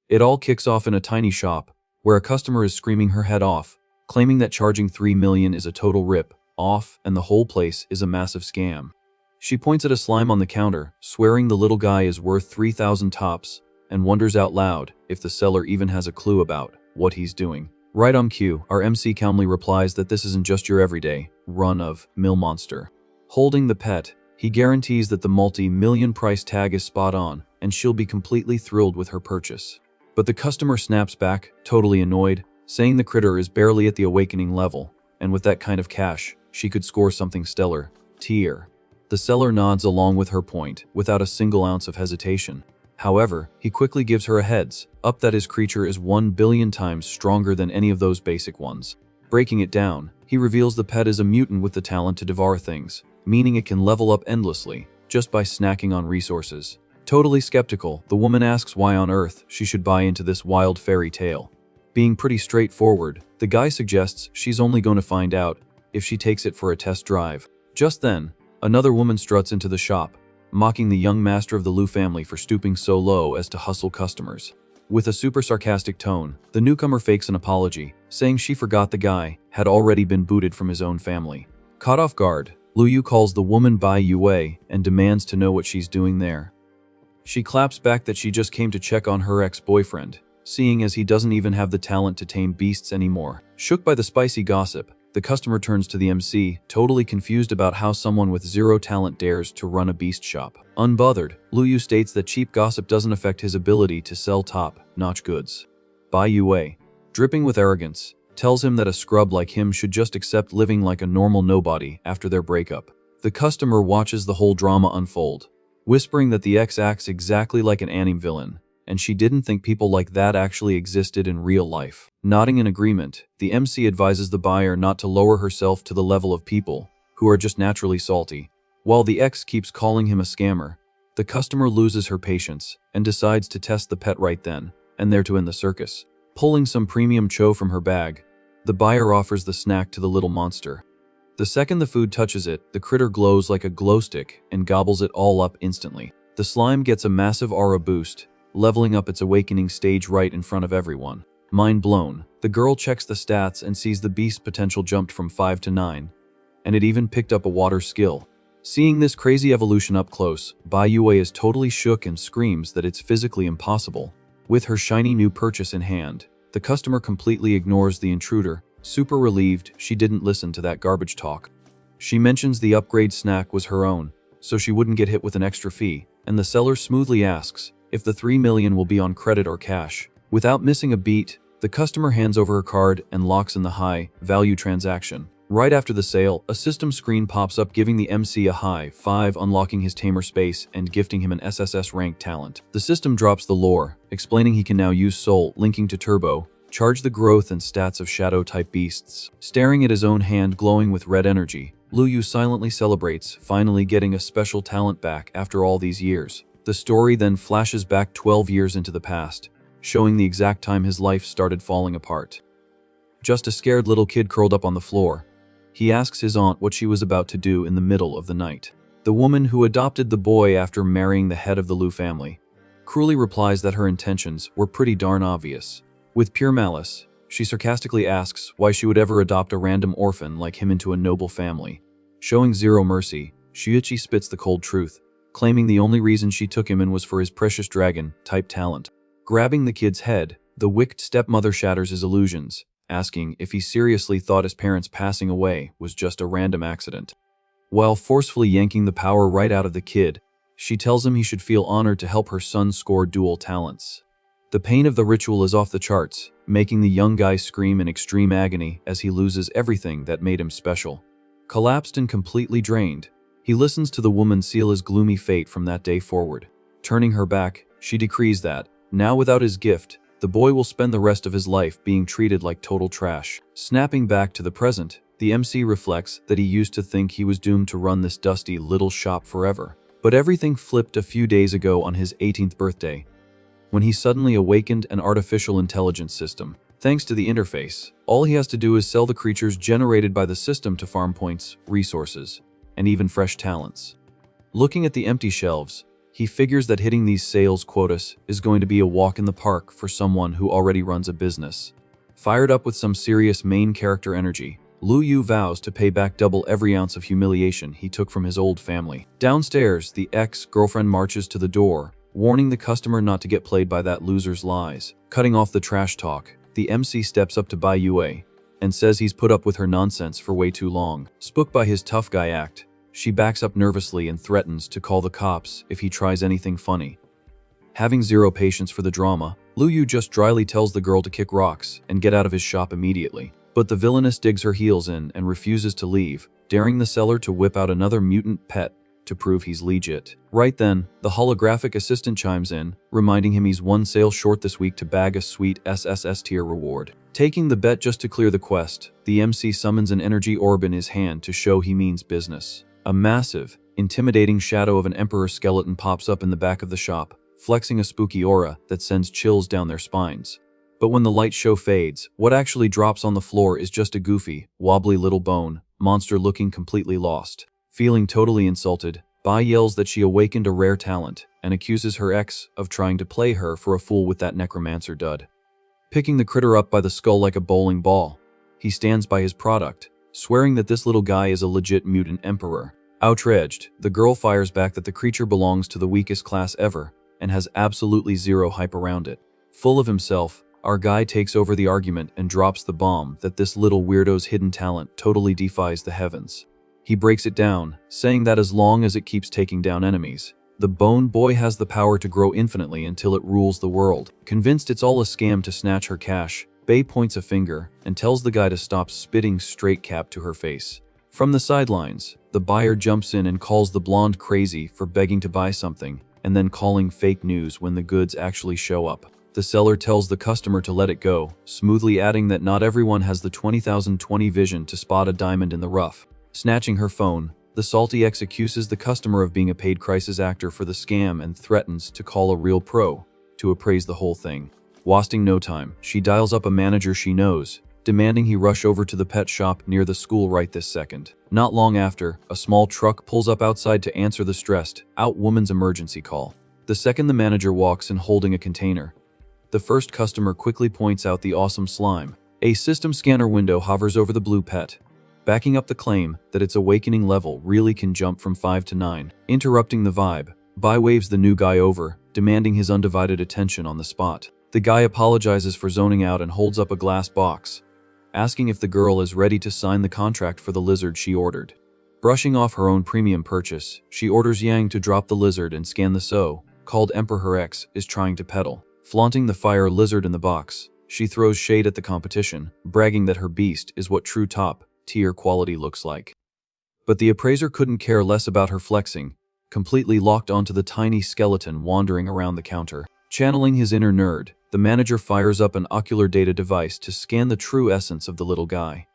It all kicks off in a tiny shop, where a customer is screaming her head off, claiming that charging $3 million is a total rip-off and the whole place is a massive scam. She points at a slime on the counter, swearing the little guy is worth 3,000 tops, and wonders out loud if the seller even has a clue about what he's doing. Right on cue, our MC calmly replies that this isn't just your everyday run-of-mill monster. Holding the pet, he guarantees that the multi-million price tag is spot on, and she'll be completely thrilled with her purchase. But the customer snaps back, totally annoyed, saying the critter is barely at the awakening level, and with that kind of cash, she could score something stellar. Tier. The seller nods along with her point, without a single ounce of hesitation. However, he quickly gives her a heads up that his creature is 1 billion times stronger than any of those basic ones. Breaking it down, he reveals the pet is a mutant with the talent to devour things, meaning it can level up endlessly, just by snacking on resources. Totally skeptical, the woman asks why on earth she should buy into this wild fairy tale. Being pretty straightforward, the guy suggests she's only going to find out if she takes it for a test drive. Just then, another woman struts into the shop, mocking the young master of the Liu family for stooping so low as to hustle customers. With a super sarcastic tone, the newcomer fakes an apology, saying she forgot the guy had already been booted from his own family. Caught off guard, Liu Yu calls the woman Bai Yue and demands to know what she's doing there. She claps back that she just came to check on her ex-boyfriend, seeing as he doesn't even have the talent to tame beasts anymore. Shook by the spicy gossip, the customer turns to the MC, totally confused about how someone with zero talent dares to run a beast shop. Unbothered, Liu Yu states that cheap gossip doesn't affect his ability to sell top-notch goods. Bai Yue, dripping with arrogance, tells him that a scrub like him should just accept living like a normal nobody after their breakup. The customer watches the whole drama unfold, whispering that the ex acts exactly like an anime villain, and she didn't think people like that actually existed in real life. Nodding in agreement, the MC advises the buyer not to lower herself to the level of people who are just naturally salty. While the ex keeps calling him a scammer, the customer loses her patience and decides to test the pet right then and there to end the circus. Pulling some premium cho from her bag, the buyer offers the snack to the little monster. The second the food touches it, the critter glows like a glow stick and gobbles it all up instantly. The slime gets a massive aura boost, leveling up its awakening stage right in front of everyone. Mind blown, the girl checks the stats and sees the beast's potential jumped from 5 to 9, and it even picked up a water skill. Seeing this crazy evolution up close, Bai Yue is totally shook and screams that it's physically impossible. With her shiny new purchase in hand, the customer completely ignores the intruder, super relieved she didn't listen to that garbage talk. She mentions the upgrade snack was her own, so she wouldn't get hit with an extra fee, and the seller smoothly asks if the 3 million will be on credit or cash. Without missing a beat, the customer hands over her card and locks in the high-value transaction. Right after the sale, a system screen pops up giving the MC a high 5, unlocking his tamer space and gifting him an SSS-rank talent. The system drops the lore, explaining he can now use Soul, linking to Turbo, charge the growth and stats of Shadow-type beasts. Staring at his own hand glowing with red energy, Liu Yu silently celebrates, finally getting a special talent back after all these years. The story then flashes back 12 years into the past, showing the exact time his life started falling apart. Just a scared little kid curled up on the floor. He asks his aunt what she was about to do in the middle of the night. The woman who adopted the boy after marrying the head of the Liu family cruelly replies that her intentions were pretty darn obvious. With pure malice, she sarcastically asks why she would ever adopt a random orphan like him into a noble family. Showing zero mercy, Shuichi spits the cold truth, claiming the only reason she took him in was for his precious dragon-type talent. Grabbing the kid's head, the wicked stepmother shatters his illusions, asking if he seriously thought his parents passing away was just a random accident. While forcefully yanking the power right out of the kid, she tells him he should feel honored to help her son score dual talents. The pain of the ritual is off the charts, making the young guy scream in extreme agony as he loses everything that made him special. Collapsed and completely drained, he listens to the woman seal his gloomy fate from that day forward. Turning her back, she decrees that, now without his gift, the boy will spend the rest of his life being treated like total trash. Snapping back to the present, the MC reflects that he used to think he was doomed to run this dusty little shop forever. But everything flipped a few days ago on his 18th birthday, when he suddenly awakened an artificial intelligence system. Thanks to the interface, all he has to do is sell the creatures generated by the system to farm points, resources, and even fresh talents. Looking at the empty shelves, He figures that hitting these sales quotas is going to be a walk in the park for someone who already runs a business. Fired up with some serious main character energy, Lu Yu vows to pay back double every ounce of humiliation he took from his old family. Downstairs, the ex-girlfriend marches to the door, warning the customer not to get played by that loser's lies. Cutting off the trash talk, the MC steps up to Bai Yue and says he's put up with her nonsense for way too long. Spooked by his tough guy act, she backs up nervously and threatens to call the cops if he tries anything funny. Having zero patience for the drama, Lu Yu just dryly tells the girl to kick rocks and get out of his shop immediately. But the villainess digs her heels in and refuses to leave, daring the seller to whip out another mutant pet to prove he's legit. Right then, the holographic assistant chimes in, reminding him he's one sale short this week to bag a sweet SSS tier reward. Taking the bet just to clear the quest, the MC summons an energy orb in his hand to show he means business. A massive, intimidating shadow of an emperor skeleton pops up in the back of the shop, flexing a spooky aura that sends chills down their spines. But when the light show fades, what actually drops on the floor is just a goofy, wobbly little bone monster looking completely lost. Feeling totally insulted, Bai yells that she awakened a rare talent and accuses her ex of trying to play her for a fool with that necromancer dud. Picking the critter up by the skull like a bowling ball, he stands by his product, swearing that this little guy is a legit mutant emperor. Outraged, the girl fires back that the creature belongs to the weakest class ever and has absolutely zero hype around it. Full of himself, our guy takes over the argument and drops the bomb that this little weirdo's hidden talent totally defies the heavens. He breaks it down, saying that as long as it keeps taking down enemies, the Bone Boy has the power to grow infinitely until it rules the world. Convinced it's all a scam to snatch her cash, Bei points a finger and tells the guy to stop spitting straight cap to her face. From the sidelines, the buyer jumps in and calls the blonde crazy for begging to buy something, and then calling fake news when the goods actually show up. The seller tells the customer to let it go, smoothly adding that not everyone has the 20,020 vision to spot a diamond in the rough. Snatching her phone, the salty ex accuses the customer of being a paid crisis actor for the scam and threatens to call a real pro to appraise the whole thing. Wasting no time, she dials up a manager she knows, demanding he rush over to the pet shop near the school right this second. Not long after, a small truck pulls up outside to answer the stressed out woman's emergency call. The second the manager walks in holding a container, the first customer quickly points out the awesome slime. A system scanner window hovers over the blue pet, backing up the claim that its awakening level really can jump from 5 to 9. Interrupting the vibe, Bai waves the new guy over, demanding his undivided attention on the spot. The guy apologizes for zoning out and holds up a glass box, asking if the girl is ready to sign the contract for the lizard she ordered. Brushing off her own premium purchase, she orders Yang to drop the lizard and scan the so-called Emperor her ex is trying to peddle. Flaunting the fire lizard in the box, she throws shade at the competition, bragging that her beast is what true top-tier quality looks like. But the appraiser couldn't care less about her flexing, completely locked onto the tiny skeleton wandering around the counter. Channeling his inner nerd, the manager fires up an ocular data device to scan the true essence of the little guy.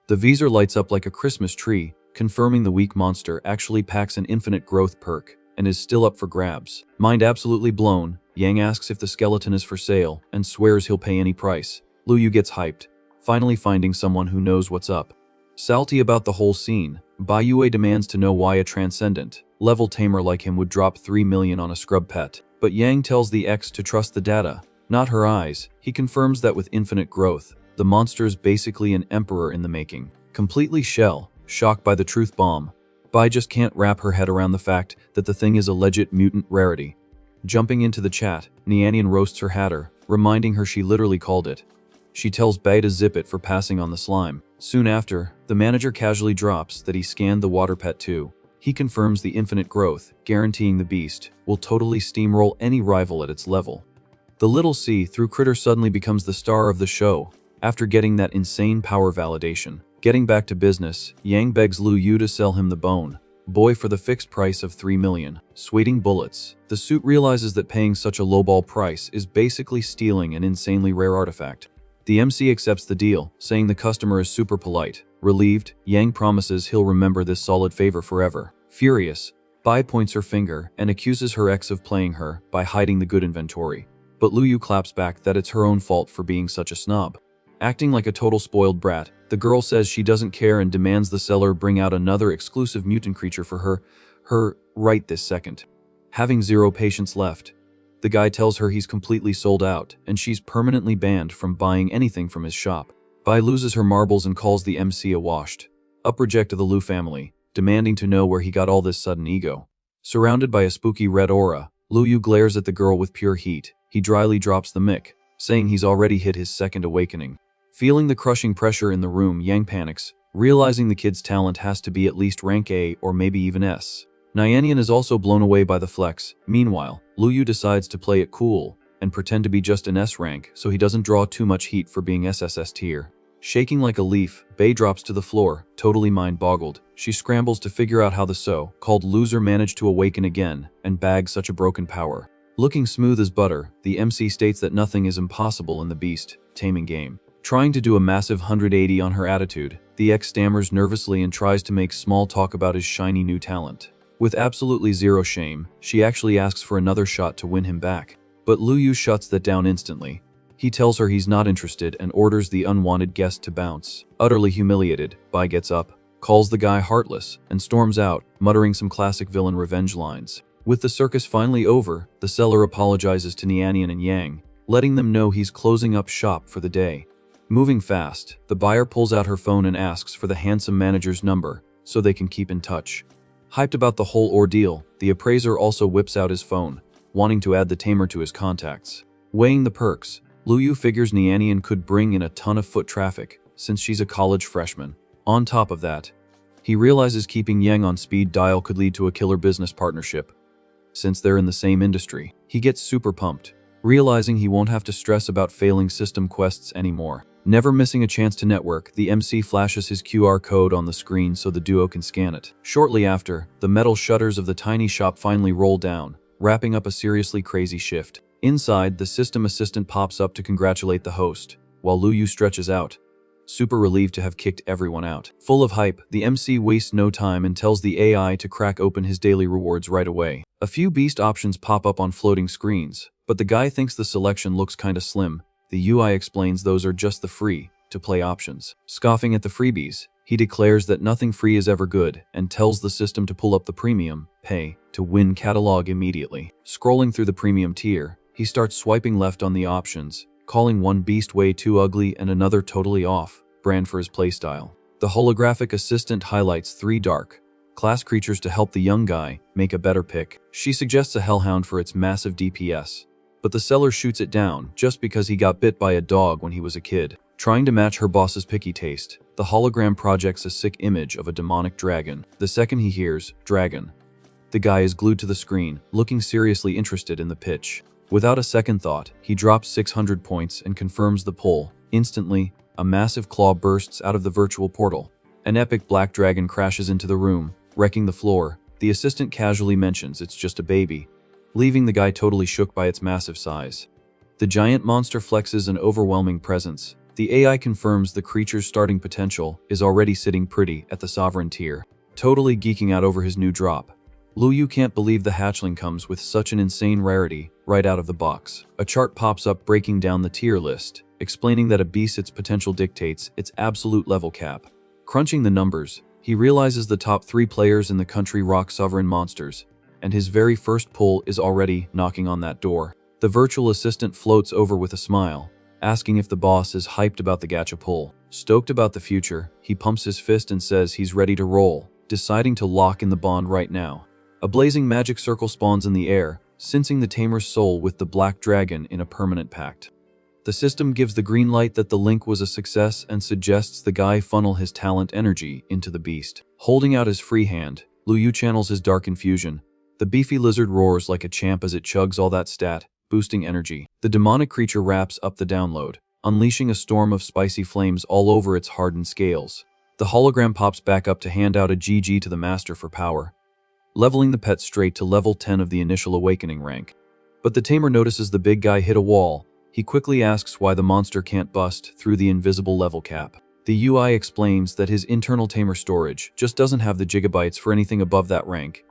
The visor lights up like a Christmas tree, confirming the weak monster actually packs an infinite growth perk and is still up for grabs. Mind absolutely blown, Yang asks if the skeleton is for sale and swears he'll pay any price. Lu Yu gets hyped, finally finding someone who knows what's up. Salty about the whole scene, Bai Yue demands to know why a transcendent level tamer like him would drop 3 million on a scrub pet. But Yang tells the ex to trust the data, not her eyes. He confirms that with infinite growth, the monster's basically an emperor in the making. Completely shocked by the truth bomb, Bai just can't wrap her head around the fact that the thing is a legit mutant rarity. Jumping into the chat, Nianian roasts her hatter, reminding her she literally called it. She tells Bai to zip it for passing on the slime. Soon after, the manager casually drops that he scanned the water pet too. He confirms the infinite growth, guaranteeing the beast will totally steamroll any rival at its level. The little see-through critter suddenly becomes the star of the show after getting that insane power validation. Getting back to business, Yang begs Lu Yu to sell him the Bone Boy for the fixed price of 3 million. Sweating bullets, the suit realizes that paying such a lowball price is basically stealing an insanely rare artifact. The MC accepts the deal, saying the customer is super polite. Relieved, Yang promises he'll remember this solid favor forever. Furious, Bai points her finger and accuses her ex of playing her by hiding the good inventory. But Lu Yu claps back that it's her own fault for being such a snob. Acting like a total spoiled brat, the girl says she doesn't care and demands the seller bring out another exclusive mutant creature for her right this second. Having zero patience left, the guy tells her he's completely sold out, and she's permanently banned from buying anything from his shop. Bai loses her marbles and calls the MC a washed up reject of the Lu family, demanding to know where he got all this sudden ego. Surrounded by a spooky red aura, Lu Yu glares at the girl with pure heat. He dryly drops the mic, saying he's already hit his second awakening. Feeling the crushing pressure in the room, Yang panics, realizing the kid's talent has to be at least rank A or maybe even S. Nyanyan is also blown away by the flex. Meanwhile, Lu Yu decides to play it cool and pretend to be just an S rank so he doesn't draw too much heat for being SSS tier. Shaking like a leaf, Bei drops to the floor, totally mind-boggled. She scrambles to figure out how the so-called loser managed to awaken again and bag such a broken power. Looking smooth as butter, the MC states that nothing is impossible in the beast taming game. Trying to do a massive 180 on her attitude, the ex stammers nervously and tries to make small talk about his shiny new talent. With absolutely zero shame, she actually asks for another shot to win him back. But Lu Yu shuts that down instantly. He tells her he's not interested and orders the unwanted guest to bounce. Utterly humiliated, Bai gets up, calls the guy heartless, and storms out, muttering some classic villain revenge lines. With the circus finally over, the seller apologizes to Nyanyan and Yang, letting them know he's closing up shop for the day. Moving fast, the buyer pulls out her phone and asks for the handsome manager's number so they can keep in touch. Hyped about the whole ordeal, the appraiser also whips out his phone, wanting to add the tamer to his contacts. Weighing the perks, Lu Yu figures Nyanyan could bring in a ton of foot traffic, since she's a college freshman. On top of that, he realizes keeping Yang on speed dial could lead to a killer business partnership. Since they're in the same industry, he gets super pumped, realizing he won't have to stress about failing system quests anymore. Never missing a chance to network, the MC flashes his QR code on the screen so the duo can scan it. Shortly after, the metal shutters of the tiny shop finally roll down, wrapping up a seriously crazy shift. Inside, the system assistant pops up to congratulate the host, while Lu Yu stretches out, super relieved to have kicked everyone out. Full of hype, the MC wastes no time and tells the AI to crack open his daily rewards right away. A few beast options pop up on floating screens, but the guy thinks the selection looks kinda slim. The UI explains those are just the free-to-play options. Scoffing at the freebies, he declares that nothing free is ever good and tells the system to pull up the premium, pay-to-win catalog immediately. Scrolling through the premium tier, he starts swiping left on the options, calling one beast way too ugly and another totally off brand for his playstyle. The holographic assistant highlights 3 dark class creatures to help the young guy make a better pick. She suggests a hellhound for its massive DPS, but the seller shoots it down just because he got bit by a dog when he was a kid. Trying to match her boss's picky taste, the hologram projects a sick image of a demonic dragon. The second he hears dragon, the guy is glued to the screen, looking seriously interested in the pitch. Without a second thought, he drops 600 points and confirms the pull. Instantly, a massive claw bursts out of the virtual portal. An epic black dragon crashes into the room, wrecking the floor. The assistant casually mentions it's just a baby, leaving the guy totally shook by its massive size. The giant monster flexes an overwhelming presence. The AI confirms the creature's starting potential is already sitting pretty at the sovereign tier. Totally geeking out over his new drop, Lu Yu can't believe the hatchling comes with such an insane rarity right out of the box. A chart pops up breaking down the tier list, explaining that a beast's potential dictates its absolute level cap. Crunching the numbers, he realizes the top 3 players in the country rock sovereign monsters, and his very first pull is already knocking on that door. The virtual assistant floats over with a smile, asking if the boss is hyped about the gacha pull. Stoked about the future, he pumps his fist and says he's ready to roll, deciding to lock in the bond right now. A blazing magic circle spawns in the air, sensing the tamer's soul with the black dragon in a permanent pact. The system gives the green light that the link was a success and suggests the guy funnel his talent energy into the beast. Holding out his free hand, Lu Yu channels his dark infusion. The beefy lizard roars like a champ as it chugs all that stat, boosting energy. The demonic creature wraps up the download, unleashing a storm of spicy flames all over its hardened scales. The hologram pops back up to hand out a GG to the master for power, leveling the pet straight to level 10 of the initial awakening rank. But the tamer notices the big guy hit a wall. He quickly asks why the monster can't bust through the invisible level cap. The UI explains that his internal tamer storage just doesn't have the gigabytes for anything above that rank.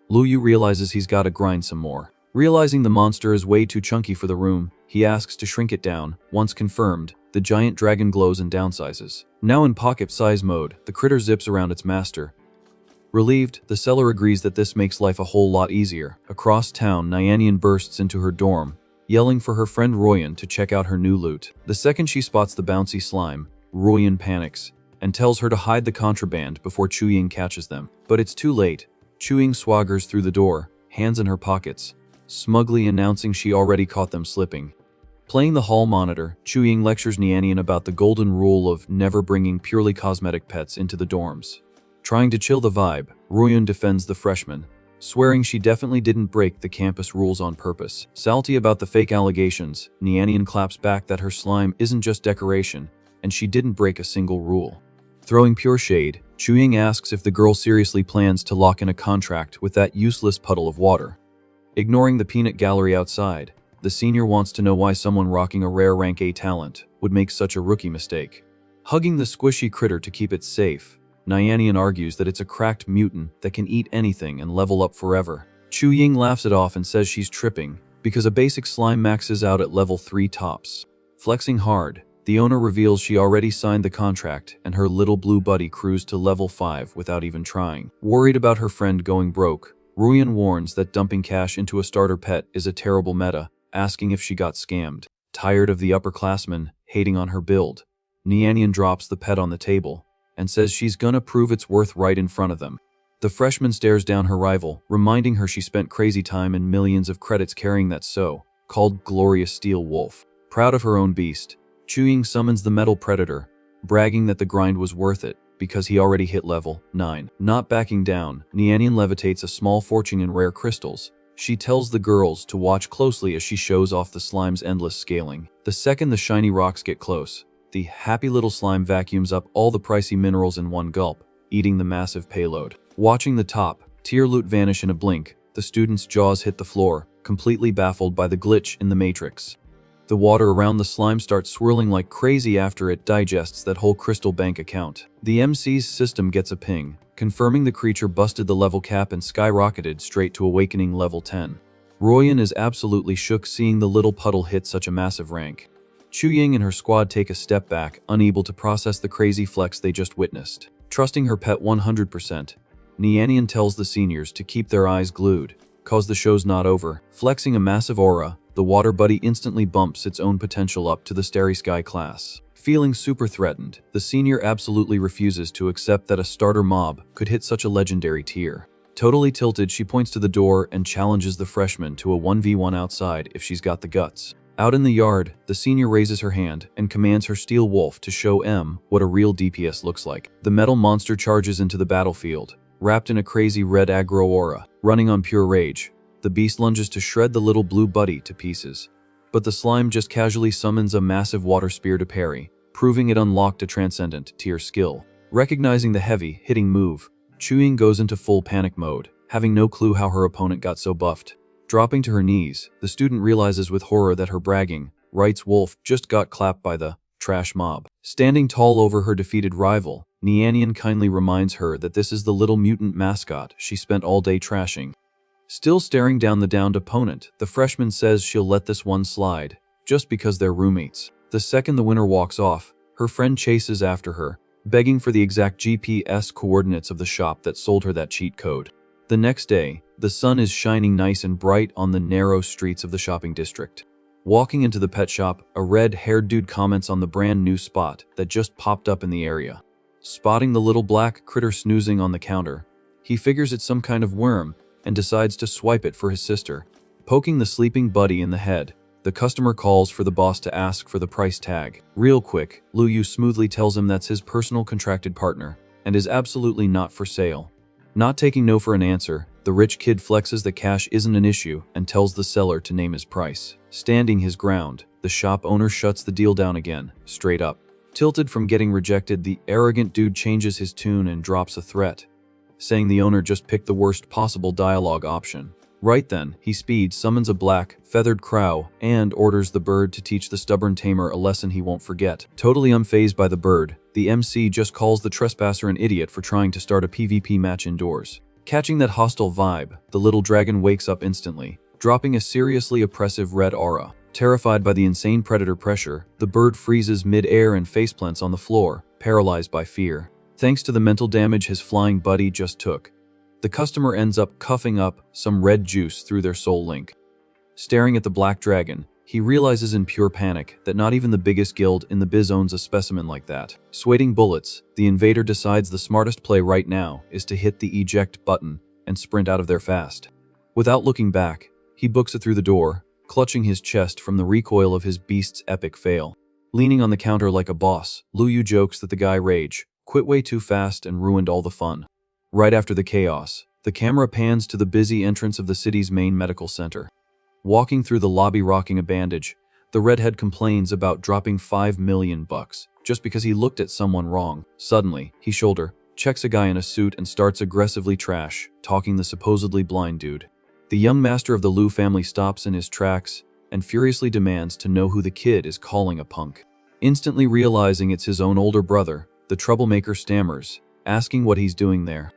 Lu Yu realizes he's gotta grind some more. Realizing the monster is way too chunky for the room, he asks to shrink it down. Once confirmed, the giant dragon glows and downsizes. Now in pocket size mode, the critter zips around its master, Relieved, the seller agrees that this makes life a whole lot easier. Across town, Nyanian bursts into her dorm, yelling for her friend Royan to check out her new loot. The second she spots the bouncy slime, Royan panics and tells her to hide the contraband before Chuying catches them. But it's too late. Chuying swaggers through the door, hands in her pockets, smugly announcing she already caught them slipping. Playing the hall monitor, Chuying lectures Nyanian about the golden rule of never bringing purely cosmetic pets into the dorms. Trying to chill the vibe, Royan defends the freshman, swearing she definitely didn't break the campus rules on purpose. Salty about the fake allegations, Nyanian claps back that her slime isn't just decoration, and she didn't break a single rule. Throwing pure shade, Chuying asks if the girl seriously plans to lock in a contract with that useless puddle of water. Ignoring the peanut gallery outside, the senior wants to know why someone rocking a rare rank A talent would make such a rookie mistake. Hugging the squishy critter to keep it safe, Nyanian argues that it's a cracked mutant that can eat anything and level up forever. Chuying laughs it off and says she's tripping because a basic slime maxes out at level 3 tops. Flexing hard, the owner reveals she already signed the contract and her little blue buddy cruised to level 5 without even trying. Worried about her friend going broke, Royan warns that dumping cash into a starter pet is a terrible meta, asking if she got scammed. Tired of the upperclassmen hating on her build, Nyanian drops the pet on the table and says she's gonna prove its worth right in front of them. The freshman stares down her rival, reminding her she spent crazy time and millions of credits carrying that so-called glorious steel wolf. Proud of her own beast, Chuying summons the metal predator, bragging that the grind was worth it because he already hit level 9. Not backing down, Nyanian levitates a small fortune in rare crystals. She tells the girls to watch closely as she shows off the slime's endless scaling. The second the shiny rocks get close, the happy little slime vacuums up all the pricey minerals in one gulp, eating the massive payload. Watching the top tier loot vanish in a blink, the students' jaws hit the floor, completely baffled by the glitch in the matrix. The water around the slime starts swirling like crazy after it digests that whole crystal bank account. The MC's system gets a ping, confirming the creature busted the level cap and skyrocketed straight to awakening level 10. Royan is absolutely shook seeing the little puddle hit such a massive rank. Chuying and her squad take a step back, unable to process the crazy flex they just witnessed. Trusting her pet 100%, Nyanian tells the seniors to keep their eyes glued, cause the show's not over. Flexing a massive aura, the water buddy instantly bumps its own potential up to the Starry Sky class. Feeling super threatened, the senior absolutely refuses to accept that a starter mob could hit such a legendary tier. Totally tilted, she points to the door and challenges the freshman to a 1v1 outside if she's got the guts. Out in the yard, the senior raises her hand and commands her steel wolf to show M what a real DPS looks like. The metal monster charges into the battlefield, wrapped in a crazy red aggro aura. Running on pure rage, the beast lunges to shred the little blue buddy to pieces. But the slime just casually summons a massive water spear to parry, proving it unlocked a transcendent tier skill. Recognizing the heavy, hitting move, Chuying goes into full panic mode, having no clue how her opponent got so buffed. Dropping to her knees, the student realizes with horror that her bragging rights wolf just got clapped by the trash mob. Standing tall over her defeated rival, Nyanian kindly reminds her that this is the little mutant mascot she spent all day trashing. Still staring down the downed opponent, the freshman says she'll let this one slide, just because they're roommates. The second the winner walks off, her friend chases after her, begging for the exact GPS coordinates of the shop that sold her that cheat code. The next day, the sun is shining nice and bright on the narrow streets of the shopping district. Walking into the pet shop, a red-haired dude comments on the brand new spot that just popped up in the area. Spotting the little black critter snoozing on the counter, he figures it's some kind of worm and decides to swipe it for his sister. Poking the sleeping buddy in the head, the customer calls for the boss to ask for the price tag. Real quick, Lu Yu smoothly tells him that's his personal contracted partner and is absolutely not for sale. Not taking no for an answer, the rich kid flexes that cash isn't an issue and tells the seller to name his price. Standing his ground, the shop owner shuts the deal down again, straight up. Tilted from getting rejected, the arrogant dude changes his tune and drops a threat, saying the owner just picked the worst possible dialogue option. Right then, he speeds, summons a black, feathered crow, and orders the bird to teach the stubborn tamer a lesson he won't forget. Totally unfazed by the bird, the MC just calls the trespasser an idiot for trying to start a PvP match indoors. Catching that hostile vibe, the little dragon wakes up instantly, dropping a seriously oppressive red aura. Terrified by the insane predator pressure, the bird freezes mid-air and faceplants on the floor, paralyzed by fear. Thanks to the mental damage his flying buddy just took, The customer ends up coughing up some red juice through their soul link. Staring at the black dragon, he realizes in pure panic that not even the biggest guild in the biz owns a specimen like that. Sweating bullets, the invader decides the smartest play right now is to hit the eject button and sprint out of there fast. Without looking back, he books it through the door, clutching his chest from the recoil of his beast's epic fail. Leaning on the counter like a boss, Lu Yu jokes that the guy rage quit way too fast and ruined all the fun. Right after the chaos, the camera pans to the busy entrance of the city's main medical center. Walking through the lobby rocking a bandage, the redhead complains about dropping $5 million just because he looked at someone wrong. Suddenly, he shoulder checks a guy in a suit and starts aggressively talking the supposedly blind dude. The young master of the Lu family stops in his tracks and furiously demands to know who the kid is calling a punk. Instantly realizing it's his own older brother, the troublemaker stammers, asking what he's doing there.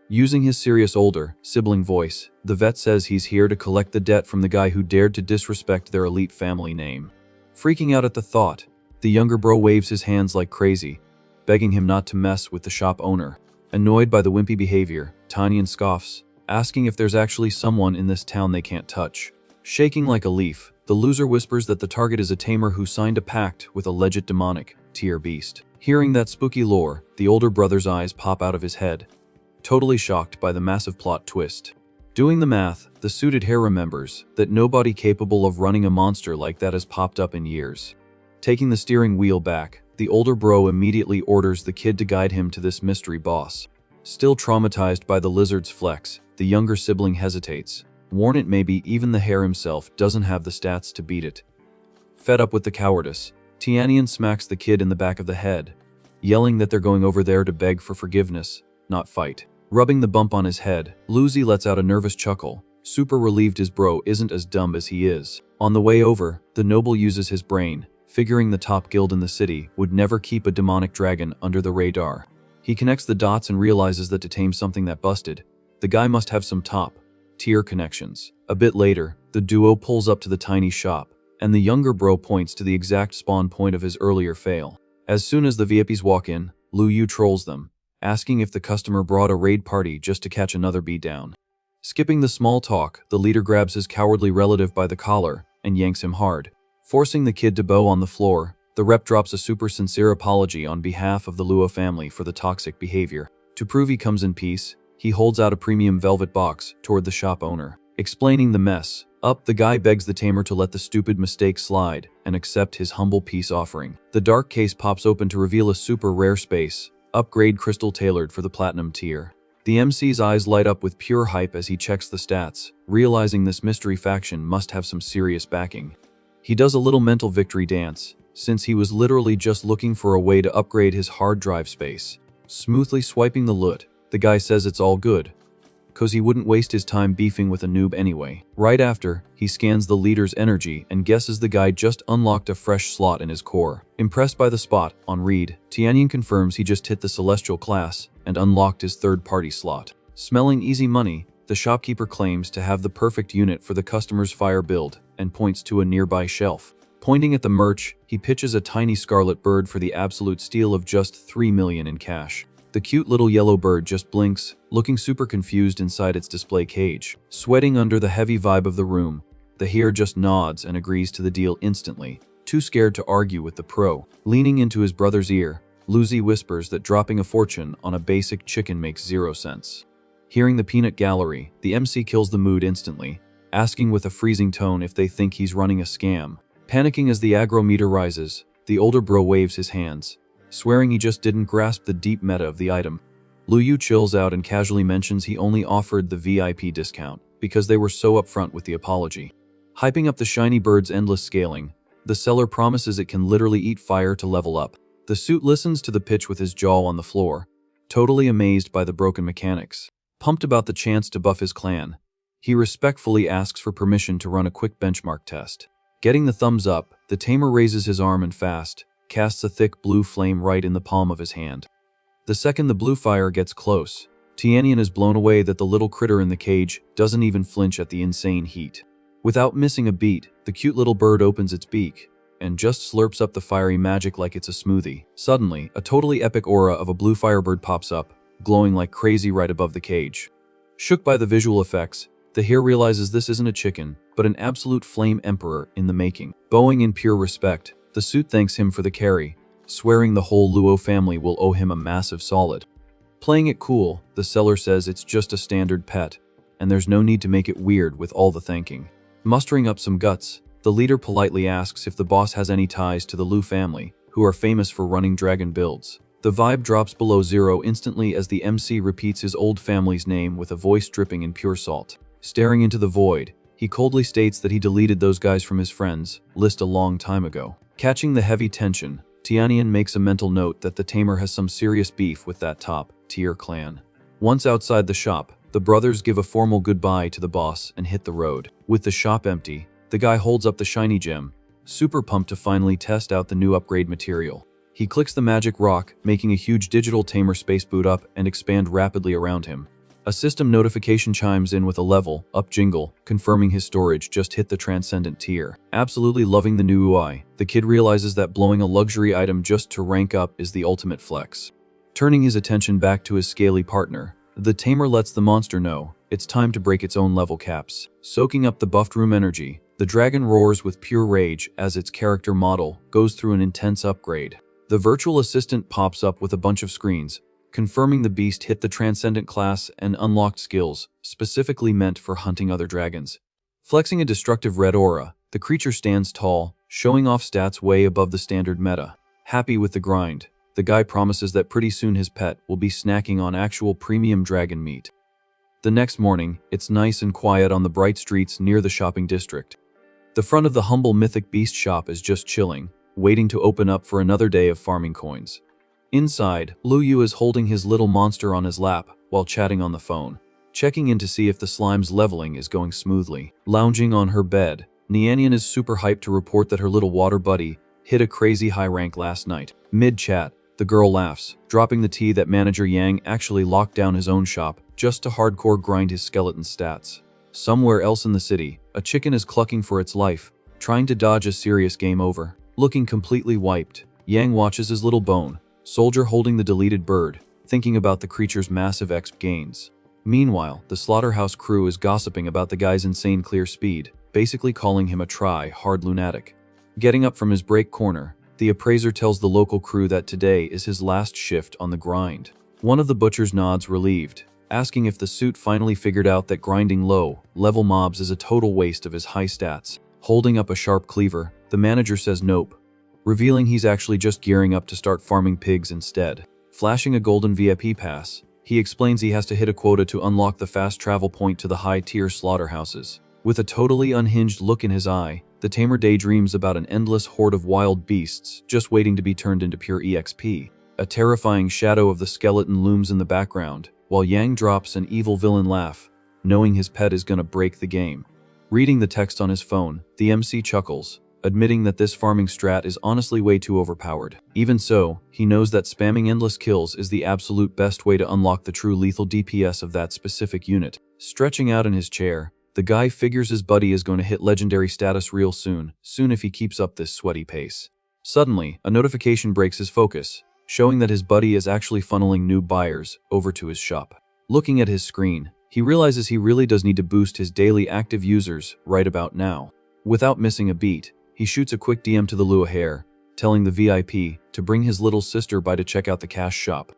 Using his serious older sibling voice, the vet says he's here to collect the debt from the guy who dared to disrespect their elite family name. Freaking out at the thought, the younger bro waves his hands like crazy, begging him not to mess with the shop owner. Annoyed by the wimpy behavior, Tanyan scoffs, asking if there's actually someone in this town they can't touch. Shaking like a leaf, the loser whispers that the target is a tamer who signed a pact with a legit demonic tier beast. Hearing that spooky lore, the older brother's eyes pop out of his head, totally shocked by the massive plot twist. Doing the math, the suited hair remembers that nobody capable of running a monster like that has popped up in years. Taking the steering wheel back, the older bro immediately orders the kid to guide him to this mystery boss. Still traumatized by the lizard's flex, the younger sibling hesitates. Warn it maybe even the hair himself doesn't have the stats to beat it. Fed up with the cowardice, Tianian smacks the kid in the back of the head, yelling that they're going over there to beg for forgiveness, not fight. Rubbing the bump on his head, Luzi lets out a nervous chuckle, super relieved his bro isn't as dumb as he is. On the way over, the noble uses his brain, figuring the top guild in the city would never keep a demonic dragon under the radar. He connects the dots and realizes that to tame something that busted, the guy must have some top-tier connections. A bit later, the duo pulls up to the tiny shop, and the younger bro points to the exact spawn point of his earlier fail. As soon as the VIPs walk in, Lu Yu trolls them, asking if the customer brought a raid party just to catch another beatdown. Skipping the small talk, the leader grabs his cowardly relative by the collar and yanks him hard. Forcing the kid to bow on the floor, the rep drops a super sincere apology on behalf of the Luo family for the toxic behavior. To prove he comes in peace, he holds out a premium velvet box toward the shop owner. Explaining the mess up, the guy begs the tamer to let the stupid mistake slide and accept his humble peace offering. The dark case pops open to reveal a super rare space upgrade crystal tailored for the platinum tier. The MC's eyes light up with pure hype as he checks the stats, realizing this mystery faction must have some serious backing. He does a little mental victory dance, since he was literally just looking for a way to upgrade his hard drive space. Smoothly swiping the loot, the guy says it's all good, cause he wouldn't waste his time beefing with a noob anyway. Right after, he scans the leader's energy and guesses the guy just unlocked a fresh slot in his core. Impressed by the spot on read, Tianyan confirms he just hit the celestial class and unlocked his third-party slot. Smelling easy money, the shopkeeper claims to have the perfect unit for the customer's fire build and points to a nearby shelf. Pointing at the merch, he pitches a tiny scarlet bird for the absolute steal of just $3 million in cash. The cute little yellow bird just blinks, looking super confused inside its display cage. Sweating under the heavy vibe of the room, the hare just nods and agrees to the deal instantly, too scared to argue with the pro. Leaning into his brother's ear, Luzi whispers that dropping a fortune on a basic chicken makes 0 sense. Hearing the peanut gallery, the MC kills the mood instantly, asking with a freezing tone if they think he's running a scam. Panicking as the aggro meter rises, the older bro waves his hands, swearing he just didn't grasp the deep meta of the item. Lu Yu chills out and casually mentions he only offered the VIP discount because they were so upfront with the apology. Hyping up the shiny bird's endless scaling, the seller promises it can literally eat fire to level up. The suit listens to the pitch with his jaw on the floor, totally amazed by the broken mechanics. Pumped about the chance to buff his clan, he respectfully asks for permission to run a quick benchmark test. Getting the thumbs up, the tamer raises his arm and casts a thick blue flame right in the palm of his hand. The second the blue fire gets close, Tianian is blown away that the little critter in the cage doesn't even flinch at the insane heat. Without missing a beat, the cute little bird opens its beak and just slurps up the fiery magic like it's a smoothie. Suddenly, a totally epic aura of a blue firebird pops up, glowing like crazy right above the cage. Shook by the visual effects, the hare realizes this isn't a chicken, but an absolute flame emperor in the making. Bowing in pure respect, the suit thanks him for the carry, swearing the whole Luo family will owe him a massive solid. Playing it cool, the seller says it's just a standard pet, and there's no need to make it weird with all the thanking. Mustering up some guts, the leader politely asks if the boss has any ties to the Lu family, who are famous for running dragon builds. The vibe drops below zero instantly as the MC repeats his old family's name with a voice dripping in pure salt. Staring into the void, he coldly states that he deleted those guys from his friends list a long time ago. Catching the heavy tension, Tianian makes a mental note that the tamer has some serious beef with that top-tier clan. Once outside the shop, the brothers give a formal goodbye to the boss and hit the road. With the shop empty, the guy holds up the shiny gem, super pumped to finally test out the new upgrade material. He clicks the magic rock, making a huge digital tamer space boot up and expand rapidly around him. A system notification chimes in with a level up jingle, confirming his storage just hit the transcendent tier. Absolutely loving the new UI, the kid realizes that blowing a luxury item just to rank up is the ultimate flex. Turning his attention back to his scaly partner, the tamer lets the monster know it's time to break its own level caps. Soaking up the buffed room energy, the dragon roars with pure rage as its character model goes through an intense upgrade. The virtual assistant pops up with a bunch of screens, confirming the beast hit the Transcendent class and unlocked skills, specifically meant for hunting other dragons. Flexing a destructive red aura, the creature stands tall, showing off stats way above the standard meta. Happy with the grind, the guy promises that pretty soon his pet will be snacking on actual premium dragon meat. The next morning, it's nice and quiet on the bright streets near the shopping district. The front of the humble mythic beast shop is just chilling, waiting to open up for another day of farming coins. Inside, Lu Yu is holding his little monster on his lap while chatting on the phone, checking in to see if the slime's leveling is going smoothly. Lounging on her bed, Nianian is super hyped to report that her little water buddy hit a crazy high rank last night. Mid-chat, the girl laughs, dropping the tea that manager Yang actually locked down his own shop just to hardcore grind his skeleton stats. Somewhere else in the city, a chicken is clucking for its life, trying to dodge a serious game over. Looking completely wiped, Yang watches his little bone soldier holding the deleted bird, thinking about the creature's massive exp gains. Meanwhile, the slaughterhouse crew is gossiping about the guy's insane clear speed, basically calling him a try-hard lunatic. Getting up from his break corner, the appraiser tells the local crew that today is his last shift on the grind. One of the butchers nods relieved, asking if the suit finally figured out that grinding low-level mobs is a total waste of his high stats. Holding up a sharp cleaver, the manager says nope, revealing he's actually just gearing up to start farming pigs instead. Flashing a golden VIP pass, he explains he has to hit a quota to unlock the fast travel point to the high-tier slaughterhouses. With a totally unhinged look in his eye, the tamer daydreams about an endless horde of wild beasts just waiting to be turned into pure EXP. A terrifying shadow of the skeleton looms in the background, while Yang drops an evil villain laugh, knowing his pet is gonna break the game. Reading the text on his phone, the MC chuckles, admitting that this farming strat is honestly way too overpowered. Even so, he knows that spamming endless kills is the absolute best way to unlock the true lethal DPS of that specific unit. Stretching out in his chair, the guy figures his buddy is going to hit legendary status real soon if he keeps up this sweaty pace. Suddenly, a notification breaks his focus, showing that his buddy is actually funneling new buyers over to his shop. Looking at his screen, he realizes he really does need to boost his daily active users right about now. Without missing a beat, he shoots a quick DM to the Lua Hare, telling the VIP to bring his little sister by to check out the cash shop.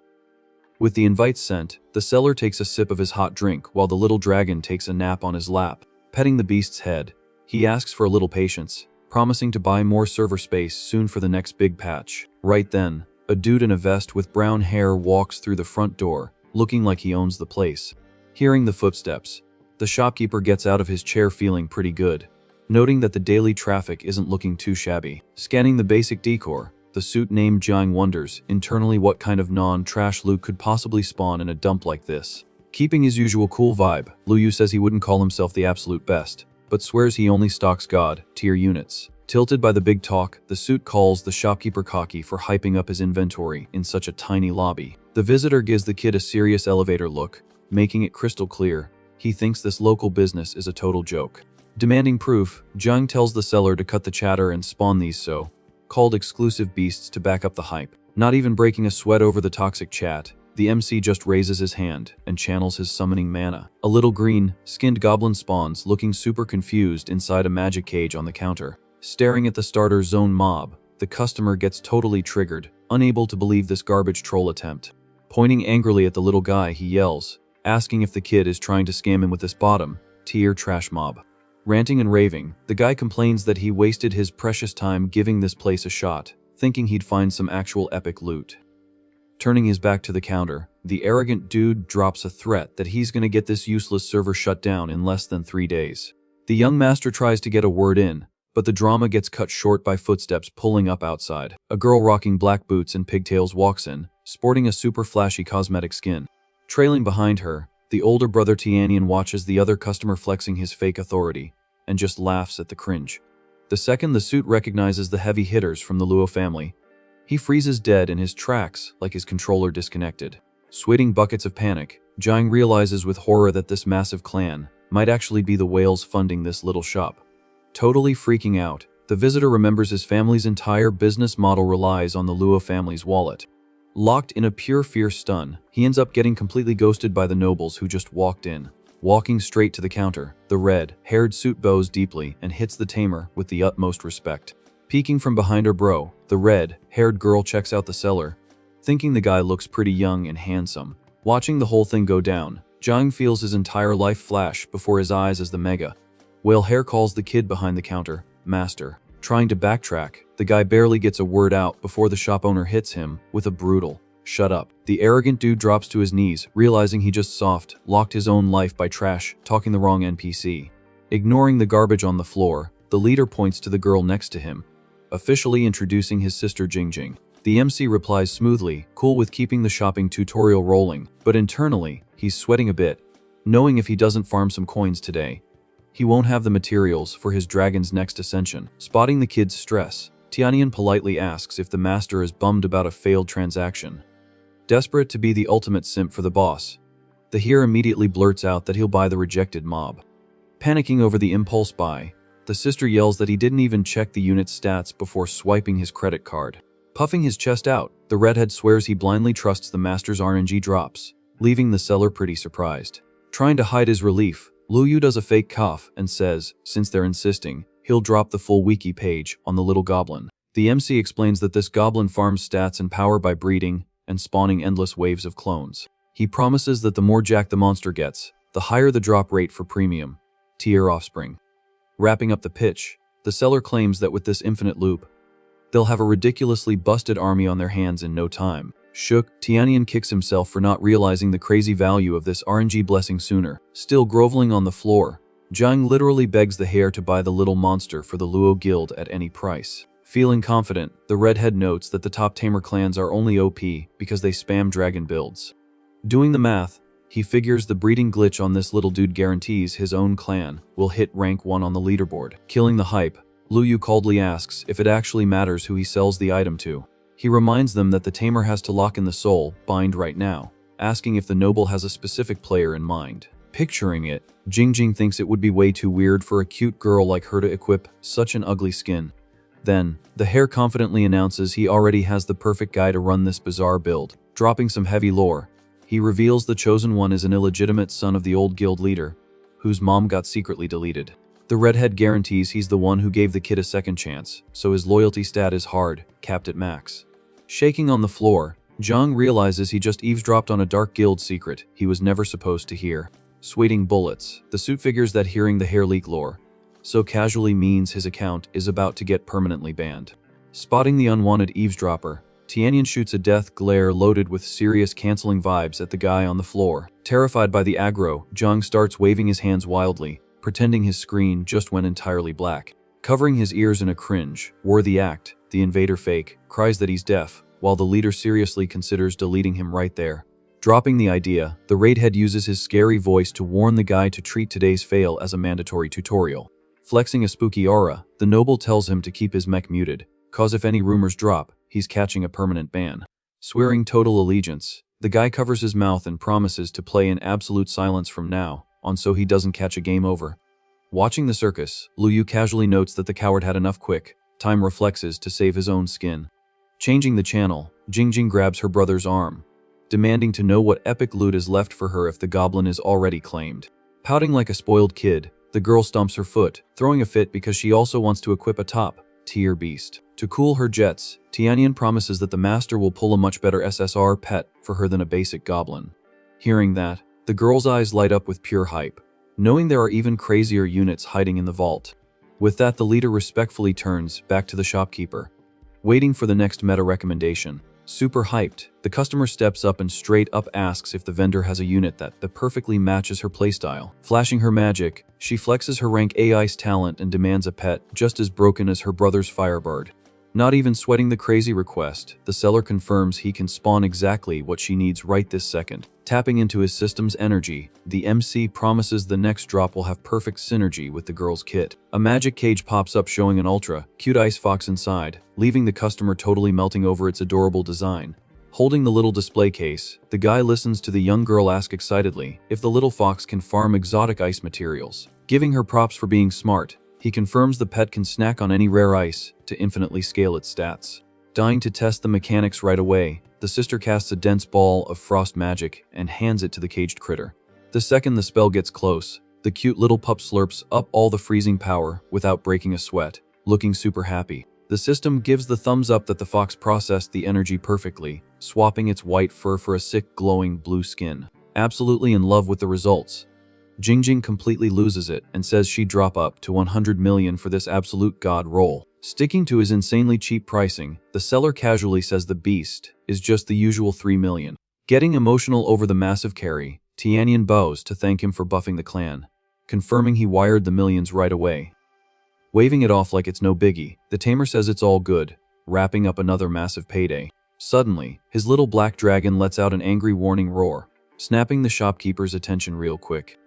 With the invites sent, the seller takes a sip of his hot drink while the little dragon takes a nap on his lap. Petting the beast's head, he asks for a little patience, promising to buy more server space soon for the next big patch. Right then, a dude in a vest with brown hair walks through the front door, looking like he owns the place. Hearing the footsteps, the shopkeeper gets out of his chair feeling pretty good, noting that the daily traffic isn't looking too shabby. Scanning the basic decor, the suit named Jiang wonders internally what kind of non-trash loot could possibly spawn in a dump like this. Keeping his usual cool vibe, Lu Yu says he wouldn't call himself the absolute best, but swears he only stocks god-tier units. Tilted by the big talk, the suit calls the shopkeeper cocky for hyping up his inventory in such a tiny lobby. The visitor gives the kid a serious elevator look, making it crystal clear he thinks this local business is a total joke. Demanding proof, Jiang tells the seller to cut the chatter and spawn these so-called exclusive beasts to back up the hype. Not even breaking a sweat over the toxic chat, the MC just raises his hand and channels his summoning mana. A little green, skinned goblin spawns, looking super confused inside a magic cage on the counter. Staring at the starter zone mob, the customer gets totally triggered, unable to believe this garbage troll attempt. Pointing angrily at the little guy, he yells, asking if the kid is trying to scam him with this bottom-tier trash mob. Ranting and raving, the guy complains that he wasted his precious time giving this place a shot, thinking he'd find some actual epic loot. Turning his back to the counter, the arrogant dude drops a threat that he's gonna get this useless server shut down in less than 3 days. The young master tries to get a word in, but the drama gets cut short by footsteps pulling up outside. A girl rocking black boots and pigtails walks in, sporting a super flashy cosmetic skin. Trailing behind her, the older brother Tianian watches the other customer flexing his fake authority, and just laughs at the cringe. The second the suit recognizes the heavy hitters from the Luo family, he freezes dead in his tracks like his controller disconnected. Sweating buckets of panic, Jiang realizes with horror that this massive clan might actually be the whales funding this little shop. Totally freaking out, the visitor remembers his family's entire business model relies on the Luo family's wallet. Locked in a pure fear stun, he ends up getting completely ghosted by the nobles who just walked in. Walking straight to the counter, the red-haired suit bows deeply and hits the tamer with the utmost respect. Peeking from behind her bro, the red-haired girl checks out the seller, thinking the guy looks pretty young and handsome. Watching the whole thing go down, Jiang feels his entire life flash before his eyes as the mega whale hair calls the kid behind the counter, Master. Trying to backtrack, the guy barely gets a word out before the shop owner hits him with a brutal, "Shut up." The arrogant dude drops to his knees, realizing he just locked his own life by talking the wrong NPC. Ignoring the garbage on the floor, the leader points to the girl next to him, officially introducing his sister Jingjing. The MC replies smoothly, cool with keeping the shopping tutorial rolling, but internally, he's sweating a bit, knowing if he doesn't farm some coins today, he won't have the materials for his dragon's next ascension. Spotting the kid's stress, Tianian politely asks if the master is bummed about a failed transaction. Desperate to be the ultimate simp for the boss, the hero immediately blurts out that he'll buy the rejected mob. Panicking over the impulse buy, the sister yells that he didn't even check the unit's stats before swiping his credit card. Puffing his chest out, the redhead swears he blindly trusts the master's RNG drops, leaving the seller pretty surprised. Trying to hide his relief, Lu Yu does a fake cough and says, since they're insisting, he'll drop the full wiki page on the little goblin. The MC explains that this goblin farms stats and power by breeding and spawning endless waves of clones. He promises that the more jack the monster gets, the higher the drop rate for premium tier offspring. Wrapping up the pitch, the seller claims that with this infinite loop, they'll have a ridiculously busted army on their hands in no time. Shook, Tianian kicks himself for not realizing the crazy value of this RNG blessing sooner. Still groveling on the floor, Jiang literally begs the hare to buy the little monster for the Luo guild at any price. Feeling confident, the redhead notes that the top tamer clans are only OP because they spam dragon builds. Doing the math, he figures the breeding glitch on this little dude guarantees his own clan will hit rank 1 on the leaderboard. Killing the hype, Lu Yu coldly asks if it actually matters who he sells the item to. He reminds them that the tamer has to lock in the soul bind right now, asking if the noble has a specific player in mind. Picturing it, Jingjing thinks it would be way too weird for a cute girl like her to equip such an ugly skin. Then, the hare confidently announces he already has the perfect guy to run this bizarre build. Dropping some heavy lore, he reveals the chosen one is an illegitimate son of the old guild leader, whose mom got secretly deleted. The redhead guarantees he's the one who gave the kid a second chance, so his loyalty stat is hard, capped at max. Shaking on the floor, Jiang realizes he just eavesdropped on a dark guild secret he was never supposed to hear. Sweating bullets, the suit figures that hearing the hair leak lore so casually means his account is about to get permanently banned. Spotting the unwanted eavesdropper, Tianian shoots a death glare loaded with serious canceling vibes at the guy on the floor. Terrified by the aggro, Jiang starts waving his hands wildly, pretending his screen just went entirely black. Covering his ears in a cringe-worthy act, the invader fake cries that he's deaf, while the leader seriously considers deleting him right there. Dropping the idea, the raidhead uses his scary voice to warn the guy to treat today's fail as a mandatory tutorial. Flexing a spooky aura, the noble tells him to keep his mech muted, cause if any rumors drop, he's catching a permanent ban. Swearing total allegiance, the guy covers his mouth and promises to play in absolute silence from now on so he doesn't catch a game over. Watching the circus, Lu Yu casually notes that the coward had enough quick time reflexes to save his own skin. Changing the channel, Jingjing grabs her brother's arm, demanding to know what epic loot is left for her if the goblin is already claimed. Pouting like a spoiled kid, the girl stomps her foot, throwing a fit because she also wants to equip a top-tier beast. To cool her jets, Tianian promises that the master will pull a much better SSR pet for her than a basic goblin. Hearing that, the girl's eyes light up with pure hype, knowing there are even crazier units hiding in the vault. With that, the leader respectfully turns back to the shopkeeper, waiting for the next meta recommendation. Super hyped, the customer steps up and straight up asks if the vendor has a unit that perfectly matches her playstyle. Flashing her magic, she flexes her rank AI's talent and demands a pet just as broken as her brother's Firebird. Not even sweating the crazy request, the seller confirms he can spawn exactly what she needs right this second. Tapping into his system's energy, the MC promises the next drop will have perfect synergy with the girl's kit. A magic cage pops up showing an ultra cute ice fox inside, leaving the customer totally melting over its adorable design. Holding the little display case, the guy listens to the young girl ask excitedly if the little fox can farm exotic ice materials. Giving her props for being smart, he confirms the pet can snack on any rare ice to infinitely scale its stats. Dying to test the mechanics right away, the sister casts a dense ball of frost magic and hands it to the caged critter. The second the spell gets close, the cute little pup slurps up all the freezing power without breaking a sweat, looking super happy. The system gives the thumbs up that the fox processed the energy perfectly, swapping its white fur for a sick glowing blue skin. Absolutely in love with the results, Jingjing completely loses it and says she'd drop up to 100 million for this absolute god roll. Sticking to his insanely cheap pricing, the seller casually says the beast is just the usual 3 million. Getting emotional over the massive carry, Tianian bows to thank him for buffing the clan, confirming he wired the millions right away. Waving it off like it's no biggie, the tamer says it's all good, wrapping up another massive payday. Suddenly, his little black dragon lets out an angry warning roar, snapping the shopkeeper's attention real quick.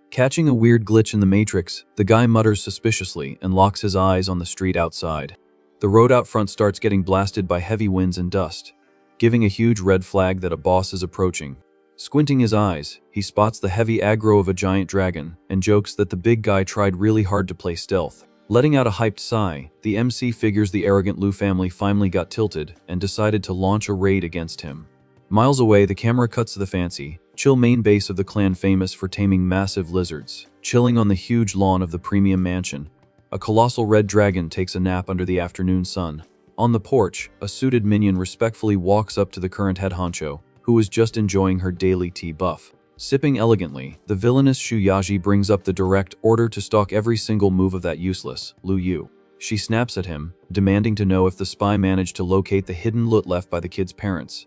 Catching a weird glitch in the matrix, the guy mutters suspiciously and locks his eyes on the street outside. The road out front starts getting blasted by heavy winds and dust, giving a huge red flag that a boss is approaching. Squinting his eyes, he spots the heavy aggro of a giant dragon and jokes that the big guy tried really hard to play stealth. Letting out a hyped sigh, the MC figures the arrogant Lu family finally got tilted and decided to launch a raid against him. Miles away, the camera cuts to the fancy, chill main base of the clan famous for taming massive lizards. Chilling on the huge lawn of the premium mansion, a colossal red dragon takes a nap under the afternoon sun. On the porch, a suited minion respectfully walks up to the current head honcho, who is just enjoying her daily tea buff. Sipping elegantly, the villainous Shuyaji brings up the direct order to stalk every single move of that useless Lu Yu. She snaps at him, demanding to know if the spy managed to locate the hidden loot left by the kid's parents,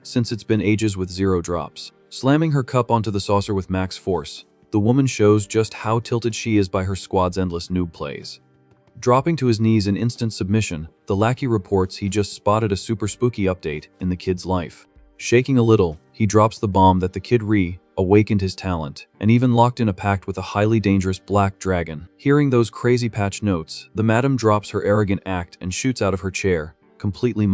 since it's been ages with 0 drops. Slamming her cup onto the saucer with max force, the woman shows just how tilted she is by her squad's endless noob plays. Dropping to his knees in instant submission, the lackey reports he just spotted a super spooky update in the kid's life. Shaking a little, he drops the bomb that the kid awakened his talent, and even locked in a pact with a highly dangerous black dragon. Hearing those crazy patch notes, the madam drops her arrogant act and shoots out of her chair, completely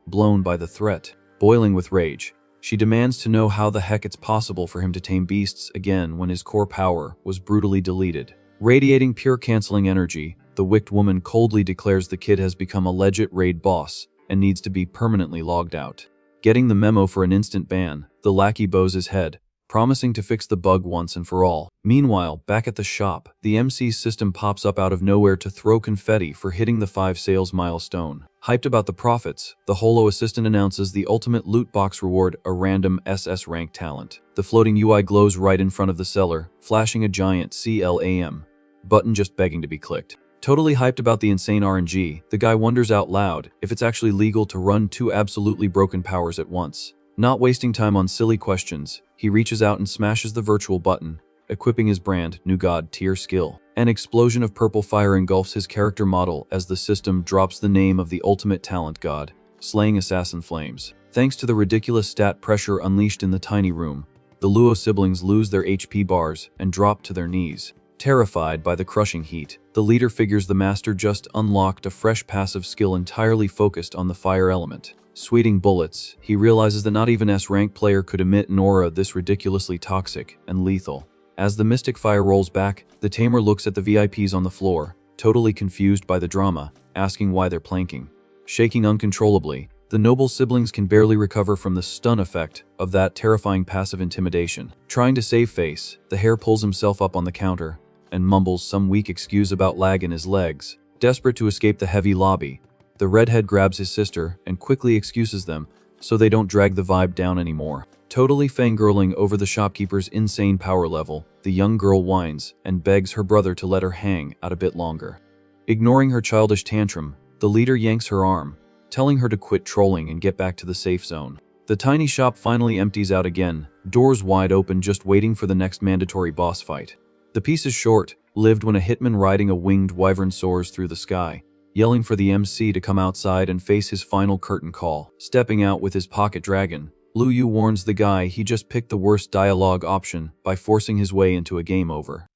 blown by the threat. Boiling with rage, she demands to know how the heck it's possible for him to tame beasts again when his core power was brutally deleted. Radiating pure canceling energy, the wicked woman coldly declares the kid has become a legit raid boss and needs to be permanently logged out. Getting the memo for an instant ban, the lackey bows his head, promising to fix the bug once and for all. Meanwhile, back at the shop, the MC's system pops up out of nowhere to throw confetti for hitting the 5 sales milestone. Hyped about the profits, the holo assistant announces the ultimate loot box reward, a random SS-rank talent. The floating UI glows right in front of the seller, flashing a giant CLAM button just begging to be clicked. Totally hyped about the insane RNG, the guy wonders out loud if it's actually legal to run 2 absolutely broken powers at once. Not wasting time on silly questions, he reaches out and smashes the virtual button, equipping his brand new god tier skill. An explosion of purple fire engulfs his character model as the system drops the name of the ultimate talent god, slaying assassin flames. Thanks to the ridiculous stat pressure unleashed in the tiny room, the Luo siblings lose their HP bars and drop to their knees. Terrified by the crushing heat, the leader figures the master just unlocked a fresh passive skill entirely focused on the fire element. Sweating bullets, he realizes that not even S-rank player could emit an aura this ridiculously toxic and lethal. As the mystic fire rolls back, the tamer looks at the VIPs on the floor, totally confused by the drama, asking why they're planking. Shaking uncontrollably, The noble siblings can barely recover from the stun effect of that terrifying passive intimidation. Trying to save face, the hare pulls himself up on the counter and mumbles some weak excuse about lag in his legs. Desperate to escape the heavy lobby, the redhead grabs his sister and quickly excuses them so they don't drag the vibe down anymore. Totally fangirling over the shopkeeper's insane power level, the young girl whines and begs her brother to let her hang out a bit longer. Ignoring her childish tantrum, the leader yanks her arm, telling her to quit trolling and get back to the safe zone. The tiny shop finally empties out again, doors wide open just waiting for the next mandatory boss fight. The piece is short-lived when a hitman riding a winged wyvern soars through the sky, yelling for the MC to come outside and face his final curtain call. Stepping out with his pocket dragon, Lu Yu warns the guy he just picked the worst dialogue option by forcing his way into a game over.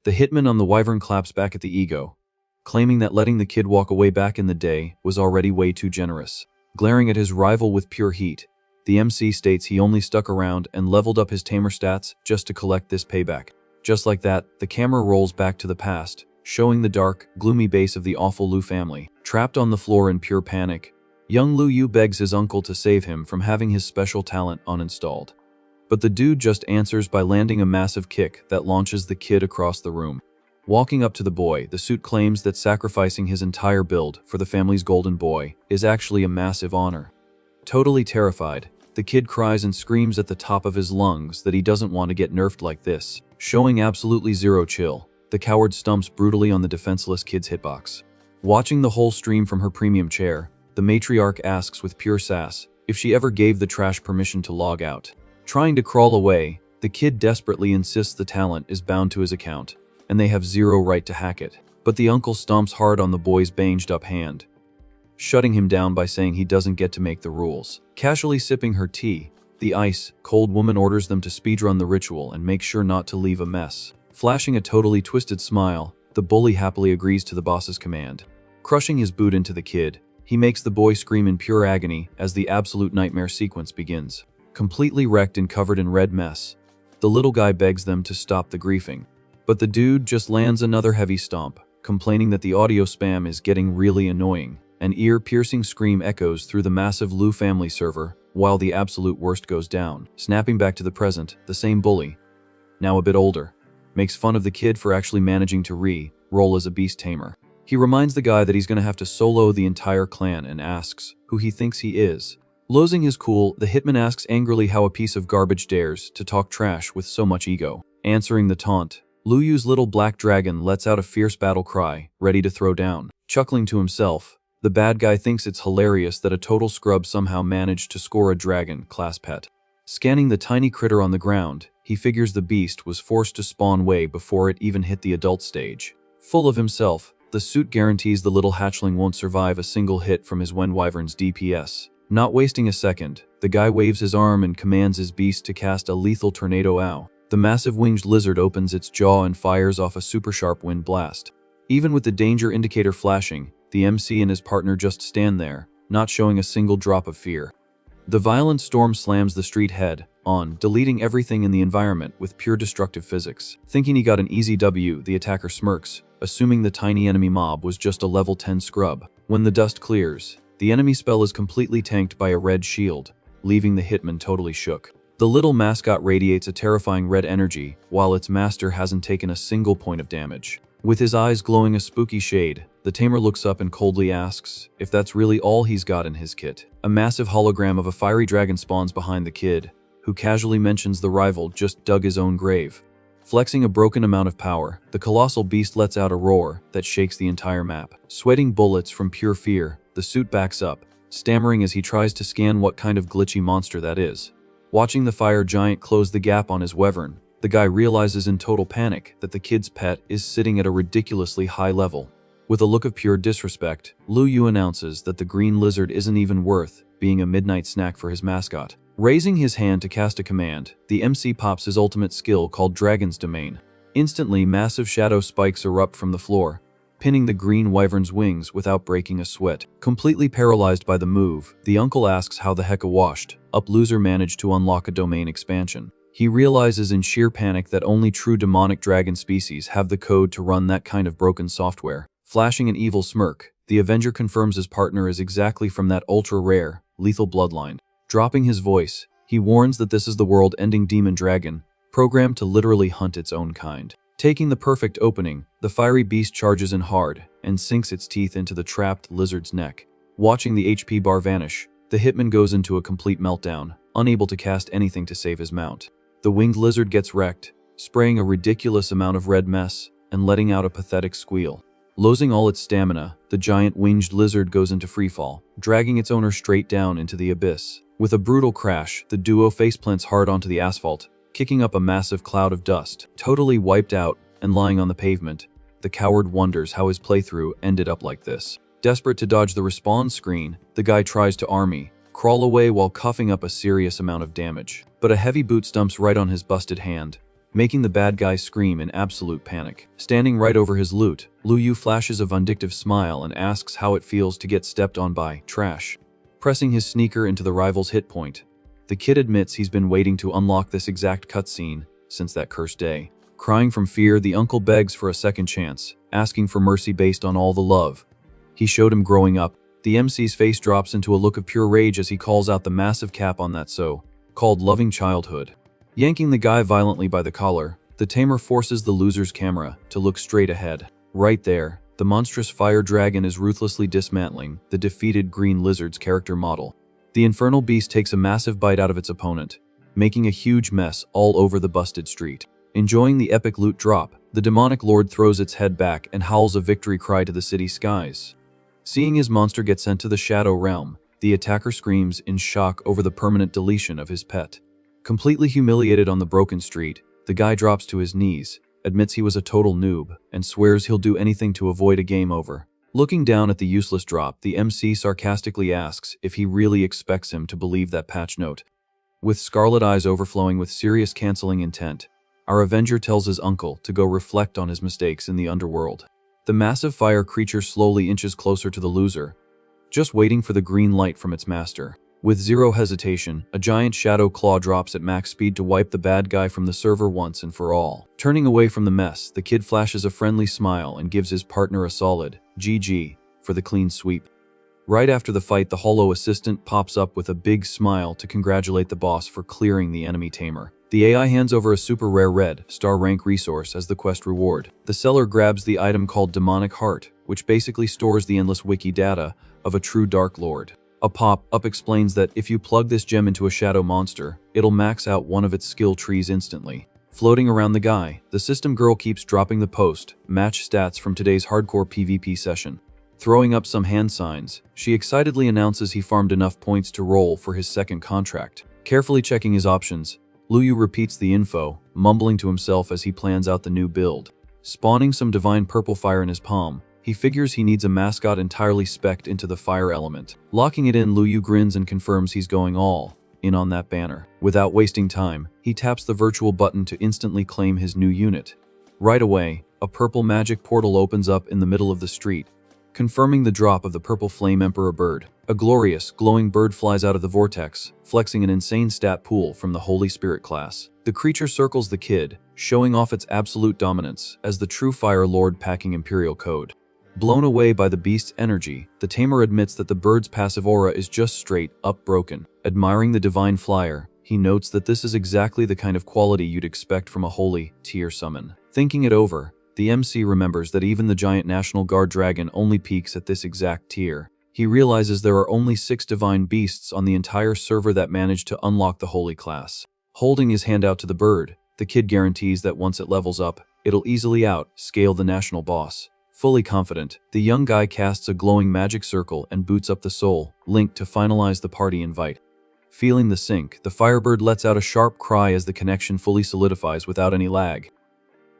The hitman on the wyvern claps back at the ego, claiming that letting the kid walk away back in the day was already way too generous. Glaring at his rival with pure heat, the MC states he only stuck around and leveled up his tamer stats just to collect this payback. Just like that, the camera rolls back to the past, showing the dark, gloomy base of the awful Lu family. Trapped on the floor in pure panic, young Lu Yu begs his uncle to save him from having his special talent uninstalled. But the dude just answers by landing a massive kick that launches the kid across the room. Walking up to the boy, the suit claims that sacrificing his entire build for the family's golden boy is actually a massive honor. Totally terrified, the kid cries and screams at the top of his lungs that he doesn't want to get nerfed like this. Showing absolutely zero chill, the coward stumps brutally on the defenseless kid's hitbox. Watching the whole stream from her premium chair, the matriarch asks with pure sass if she ever gave the trash permission to log out. Trying to crawl away, the kid desperately insists the talent is bound to his account, and they have zero right to hack it. But the uncle stomps hard on the boy's banged up hand, shutting him down by saying he doesn't get to make the rules. Casually sipping her tea, the ice-cold woman orders them to speedrun the ritual and make sure not to leave a mess. Flashing a totally twisted smile, the bully happily agrees to the boss's command. Crushing his boot into the kid, he makes the boy scream in pure agony as the absolute nightmare sequence begins. Completely wrecked and covered in red mess, the little guy begs them to stop the griefing. But the dude just lands another heavy stomp, complaining that the audio spam is getting really annoying. An ear-piercing scream echoes through the massive Lu family server, while the absolute worst goes down. Snapping back to the present, the same bully, now a bit older, makes fun of the kid for actually managing to roll as a beast tamer. He reminds the guy that he's going to have to solo the entire clan and asks who he thinks he is. Losing his cool, the hitman asks angrily how a piece of garbage dares to talk trash with so much ego. Answering the taunt, Lu Yu's little black dragon lets out a fierce battle cry, ready to throw down. Chuckling to himself, the bad guy thinks it's hilarious that a total scrub somehow managed to score a dragon class pet. Scanning the tiny critter on the ground, he figures the beast was forced to spawn way before it even hit the adult stage. Full of himself, the suit guarantees the little hatchling won't survive a single hit from his wyvern's DPS. Not wasting a second, the guy waves his arm and commands his beast to cast a lethal tornado ow. The massive winged lizard opens its jaw and fires off a super sharp wind blast. Even with the danger indicator flashing, the MC and his partner just stand there, not showing a single drop of fear. The violent storm slams the street head on, deleting everything in the environment with pure destructive physics. Thinking he got an easy W, the attacker smirks, assuming the tiny enemy mob was just a level 10 scrub. When the dust clears, the enemy spell is completely tanked by a red shield, leaving the hitman totally shook. The little mascot radiates a terrifying red energy, while its master hasn't taken a single point of damage. With his eyes glowing a spooky shade, the tamer looks up and coldly asks if that's really all he's got in his kit. A massive hologram of a fiery dragon spawns behind the kid, who casually mentions the rival just dug his own grave. Flexing a broken amount of power, the colossal beast lets out a roar that shakes the entire map. Sweating bullets from pure fear, the suit backs up, stammering as he tries to scan what kind of glitchy monster that is. Watching the fire giant close the gap on his wyvern, the guy realizes in total panic that the kid's pet is sitting at a ridiculously high level. With a look of pure disrespect, Lu Yu announces that the green lizard isn't even worth being a midnight snack for his mascot. Raising his hand to cast a command, the MC pops his ultimate skill called Dragon's Domain. Instantly, massive shadow spikes erupt from the floor, pinning the green wyvern's wings without breaking a sweat. Completely paralyzed by the move, the uncle asks how the heck a washed up loser managed to unlock a domain expansion. He realizes in sheer panic that only true demonic dragon species have the code to run that kind of broken software. Flashing an evil smirk, the Avenger confirms his partner is exactly from that ultra-rare, lethal bloodline. Dropping his voice, he warns that this is the world-ending demon dragon, programmed to literally hunt its own kind. Taking the perfect opening, the fiery beast charges in hard and sinks its teeth into the trapped lizard's neck. Watching the HP bar vanish, the hitman goes into a complete meltdown, unable to cast anything to save his mount. The winged lizard gets wrecked, spraying a ridiculous amount of red mess and letting out a pathetic squeal. Losing all its stamina, the giant winged lizard goes into freefall, dragging its owner straight down into the abyss. With a brutal crash, the duo faceplants hard onto the asphalt, kicking up a massive cloud of dust. Totally wiped out and lying on the pavement, the coward wonders how his playthrough ended up like this. Desperate to dodge the respawn screen, the guy tries to army crawl away while coughing up a serious amount of damage. But a heavy boot stumps right on his busted hand, making the bad guy scream in absolute panic. Standing right over his loot, Luyu flashes a vindictive smile and asks how it feels to get stepped on by trash. Pressing his sneaker into the rival's hit point, the kid admits he's been waiting to unlock this exact cutscene since that cursed day. Crying from fear, the uncle begs for a second chance, asking for mercy based on all the love he showed him growing up. The MC's face drops into a look of pure rage as he calls out the massive cap on that so-called loving childhood. Yanking the guy violently by the collar, the tamer forces the loser's camera to look straight ahead. Right there, the monstrous fire dragon is ruthlessly dismantling the defeated green lizard's character model. The infernal beast takes a massive bite out of its opponent, making a huge mess all over the busted street. Enjoying the epic loot drop, the demonic lord throws its head back and howls a victory cry to the city skies. Seeing his monster get sent to the Shadow Realm, the attacker screams in shock over the permanent deletion of his pet. Completely humiliated on the broken street, the guy drops to his knees, admits he was a total noob, and swears he'll do anything to avoid a game over. Looking down at the useless drop, the MC sarcastically asks if he really expects him to believe that patch note. With scarlet eyes overflowing with serious canceling intent, our Avenger tells his uncle to go reflect on his mistakes in the underworld. The massive fire creature slowly inches closer to the loser, just waiting for the green light from its master. With zero hesitation, a giant shadow claw drops at max speed to wipe the bad guy from the server once and for all. Turning away from the mess, the kid flashes a friendly smile and gives his partner a solid GG for the clean sweep. Right after the fight, the hollow assistant pops up with a big smile to congratulate the boss for clearing the enemy tamer. The AI hands over a super rare red star rank resource as the quest reward. The seller grabs the item called Demonic Heart, which basically stores the endless wiki data of a true Dark Lord. A pop-up explains that if you plug this gem into a shadow monster, it'll max out one of its skill trees instantly. Floating around the guy, the system girl keeps dropping the post, match stats from today's hardcore PvP session. Throwing up some hand signs, she excitedly announces he farmed enough points to roll for his second contract. Carefully checking his options, Luyu repeats the info, mumbling to himself as he plans out the new build. Spawning some divine purple fire in his palm, he figures he needs a mascot entirely spec'd into the fire element. Locking it in, Luyu grins and confirms he's going all in on that banner. Without wasting time, he taps the virtual button to instantly claim his new unit. Right away, a purple magic portal opens up in the middle of the street, confirming the drop of the purple flame emperor bird. A glorious, glowing bird flies out of the vortex, flexing an insane stat pool from the Holy Spirit class. The creature circles the kid, showing off its absolute dominance as the true Fire Lord packing Imperial code. Blown away by the beast's energy, the tamer admits that the bird's passive aura is just straight up broken. Admiring the divine flyer, he notes that this is exactly the kind of quality you'd expect from a holy tier summon. Thinking it over, the MC remembers that even the giant National Guard dragon only peaks at this exact tier. He realizes there are only 6 divine beasts on the entire server that managed to unlock the holy class. Holding his hand out to the bird, the kid guarantees that once it levels up, it'll easily scale the national boss. Fully confident, the young guy casts a glowing magic circle and boots up the soul link to finalize the party invite. Feeling the sync, the Firebird lets out a sharp cry as the connection fully solidifies without any lag.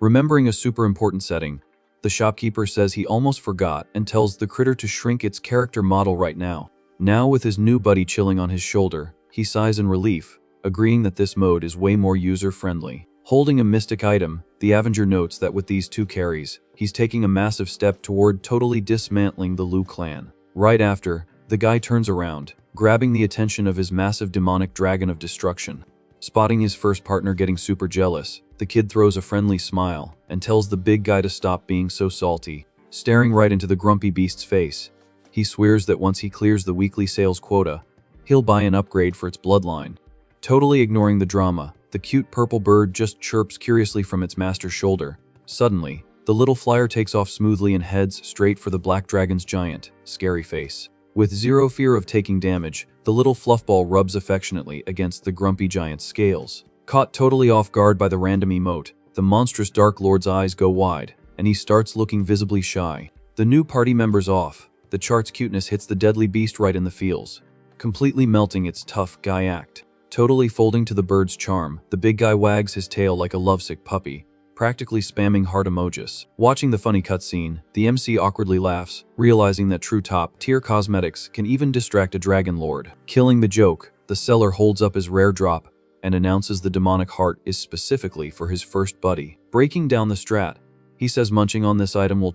Remembering a super important setting, the shopkeeper says he almost forgot and tells the critter to shrink its character model right now. Now with his new buddy chilling on his shoulder, he sighs in relief, agreeing that this mode is way more user-friendly. Holding a mystic item, the Avenger notes that with these 2 carries, he's taking a massive step toward totally dismantling the Lu clan. Right after, the guy turns around, grabbing the attention of his massive demonic dragon of destruction. Spotting his first partner getting super jealous, the kid throws a friendly smile and tells the big guy to stop being so salty. Staring right into the grumpy beast's face, he swears that once he clears the weekly sales quota, he'll buy an upgrade for its bloodline. Totally ignoring the drama, the cute purple bird just chirps curiously from its master's shoulder. Suddenly, the little flyer takes off smoothly and heads straight for the black dragon's giant, scary face. With zero fear of taking damage, the little fluffball rubs affectionately against the grumpy giant's scales. Caught totally off guard by the random emote, the monstrous Dark Lord's eyes go wide, and he starts looking visibly shy. The new party member's off. The chart's cuteness hits the deadly beast right in the feels, completely melting its tough guy act. Totally folding to the bird's charm, the big guy wags his tail like a lovesick puppy, practically spamming heart emojis. Watching the funny cutscene, the MC awkwardly laughs, realizing that true top-tier cosmetics can even distract a dragon lord. Killing the joke, the seller holds up his rare drop and announces the demonic heart is specifically for his first buddy. Breaking down the strat, he says munching on this item will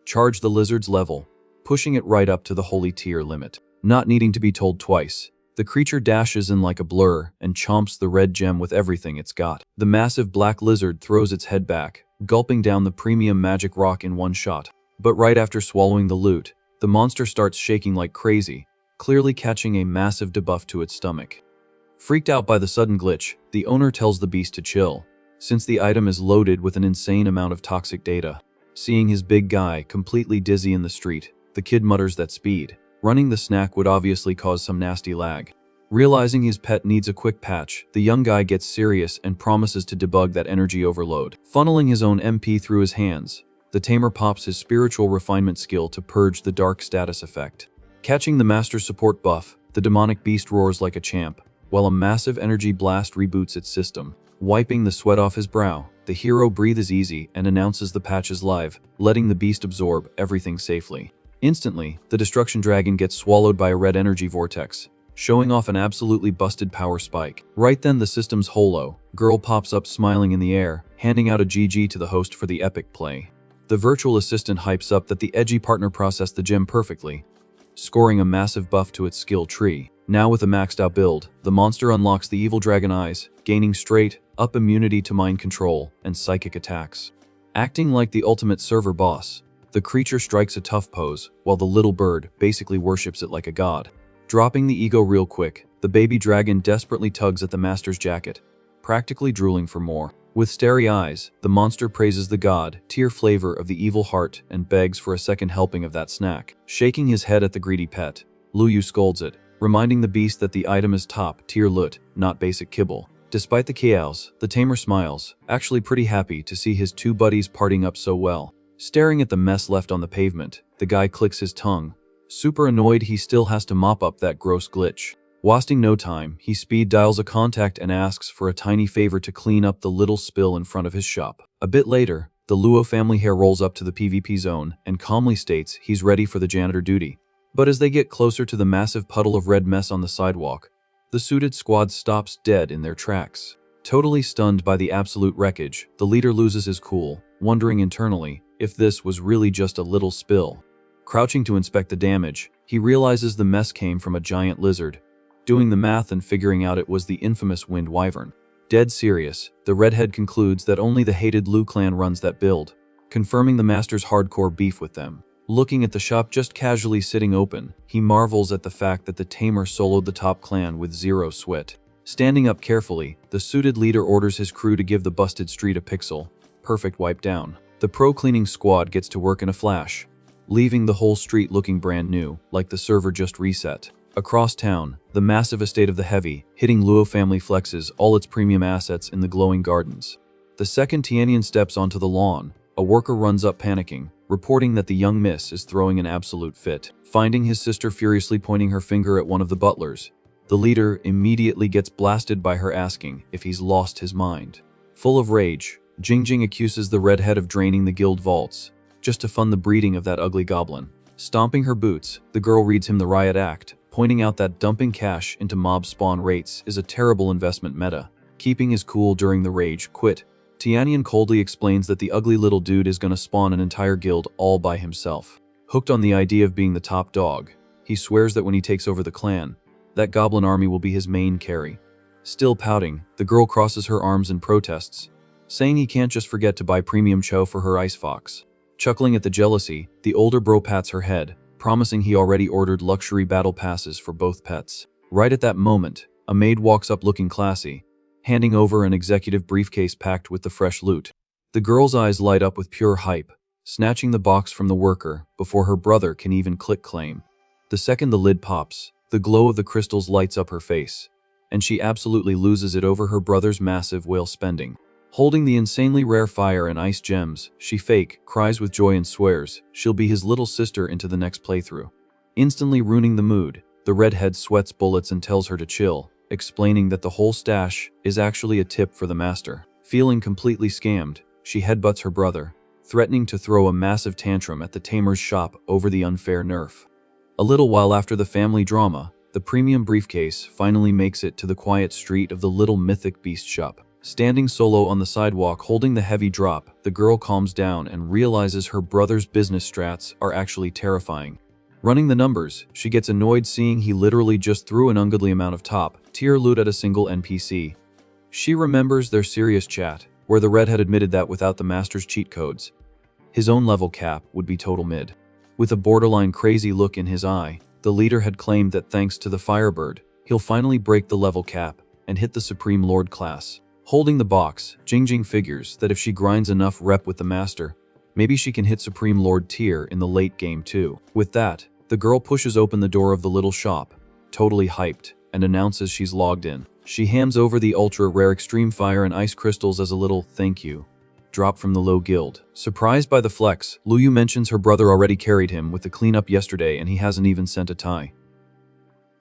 charge the lizard's level, pushing it right up to the holy tier limit. Not needing to be told twice, the creature dashes in like a blur and chomps the red gem with everything it's got. The massive black lizard throws its head back, gulping down the premium magic rock in one shot. But right after swallowing the loot, the monster starts shaking like crazy, clearly catching a massive debuff to its stomach. Freaked out by the sudden glitch, the owner tells the beast to chill, since the item is loaded with an insane amount of toxic data. Seeing his big guy completely dizzy in the street, the kid mutters that speed running the snack would obviously cause some nasty lag. Realizing his pet needs a quick patch, the young guy gets serious and promises to debug that energy overload. Funneling his own MP through his hands, the tamer pops his spiritual refinement skill to purge the dark status effect. Catching the master support buff, the demonic beast roars like a champ, while a massive energy blast reboots its system. Wiping the sweat off his brow, the hero breathes easy and announces the patch is live, letting the beast absorb everything safely. Instantly, the destruction dragon gets swallowed by a red energy vortex, showing off an absolutely busted power spike. Right then the system's holo girl pops up smiling in the air, handing out a GG to the host for the epic play. The virtual assistant hypes up that the edgy partner processed the gem perfectly, scoring a massive buff to its skill tree. Now with a maxed out build, the monster unlocks the evil dragon eyes, gaining straight up immunity to mind control and psychic attacks. Acting like the ultimate server boss, the creature strikes a tough pose, while the little bird basically worships it like a god. Dropping the ego real quick, the baby dragon desperately tugs at the master's jacket, practically drooling for more. With starry eyes, the monster praises the god-tier flavor of the evil heart and begs for a second helping of that snack. Shaking his head at the greedy pet, Luyu scolds it, reminding the beast that the item is top-tier loot, not basic kibble. Despite the chaos, the tamer smiles, actually pretty happy to see his two buddies partying up so well. Staring at the mess left on the pavement, the guy clicks his tongue, super annoyed he still has to mop up that gross glitch. Wasting no time, he speed dials a contact and asks for a tiny favor to clean up the little spill in front of his shop. A bit later, the Luo family hair rolls up to the PvP zone and calmly states he's ready for the janitor duty. But as they get closer to the massive puddle of red mess on the sidewalk, the suited squad stops dead in their tracks. Totally stunned by the absolute wreckage, the leader loses his cool, wondering internally if this was really just a little spill. Crouching to inspect the damage, he realizes the mess came from a giant lizard. Doing the math and figuring out it was the infamous Wind Wyvern. Dead serious, the redhead concludes that only the hated Lu clan runs that build, confirming the master's hardcore beef with them. Looking at the shop just casually sitting open, he marvels at the fact that the tamer soloed the top clan with zero sweat. Standing up carefully, the suited leader orders his crew to give the busted street a pixel. Perfect wipe down. The pro cleaning squad gets to work in a flash, leaving the whole street looking brand new, like the server just reset. Across town, the massive estate of the Heavy, hitting Luo family flexes all its premium assets in the glowing gardens. The second Tianian steps onto the lawn, a worker runs up panicking, reporting that the young miss is throwing an absolute fit. Finding his sister furiously pointing her finger at one of the butlers, the leader immediately gets blasted by her asking if he's lost his mind. Full of rage, Jingjing accuses the redhead of draining the guild vaults, just to fund the breeding of that ugly goblin. Stomping her boots, the girl reads him the riot act, pointing out that dumping cash into mob spawn rates is a terrible investment meta. Keeping his cool during the rage quit, Tianian coldly explains that the ugly little dude is gonna spawn an entire guild all by himself. Hooked on the idea of being the top dog, he swears that when he takes over the clan, that goblin army will be his main carry. Still pouting, the girl crosses her arms in protests, saying he can't just forget to buy premium cho for her ice fox. Chuckling at the jealousy, the older bro pats her head, promising he already ordered luxury battle passes for both pets. Right at that moment, a maid walks up looking classy, handing over an executive briefcase packed with the fresh loot. The girl's eyes light up with pure hype, snatching the box from the worker before her brother can even click claim. The second the lid pops, the glow of the crystals lights up her face, and she absolutely loses it over her brother's massive whale spending. Holding the insanely rare fire and ice gems, she cries with joy and swears she'll be his little sister into the next playthrough. Instantly ruining the mood, the redhead sweats bullets and tells her to chill, explaining that the whole stash is actually a tip for the master. Feeling completely scammed, she headbutts her brother, threatening to throw a massive tantrum at the tamer's shop over the unfair nerf. A little while after the family drama, the premium briefcase finally makes it to the quiet street of the little mythic beast shop. Standing solo on the sidewalk holding the heavy drop, the girl calms down and realizes her brother's business strats are actually terrifying. Running the numbers, she gets annoyed seeing he literally just threw an ungodly amount of top-tier loot at a single NPC. She remembers their serious chat, where the redhead admitted that without the master's cheat codes, his own level cap would be total mid. With a borderline crazy look in his eye, the leader had claimed that thanks to the Firebird, he'll finally break the level cap and hit the Supreme Lord class. Holding the box, Jingjing figures that if she grinds enough rep with the master, maybe she can hit Supreme Lord tier in the late game too. With that, the girl pushes open the door of the little shop, totally hyped, and announces she's logged in. She hands over the ultra-rare extreme fire and ice crystals as a little thank you drop from the low guild. Surprised by the flex, Luyu mentions her brother already carried him with the cleanup yesterday and he hasn't even sent a tie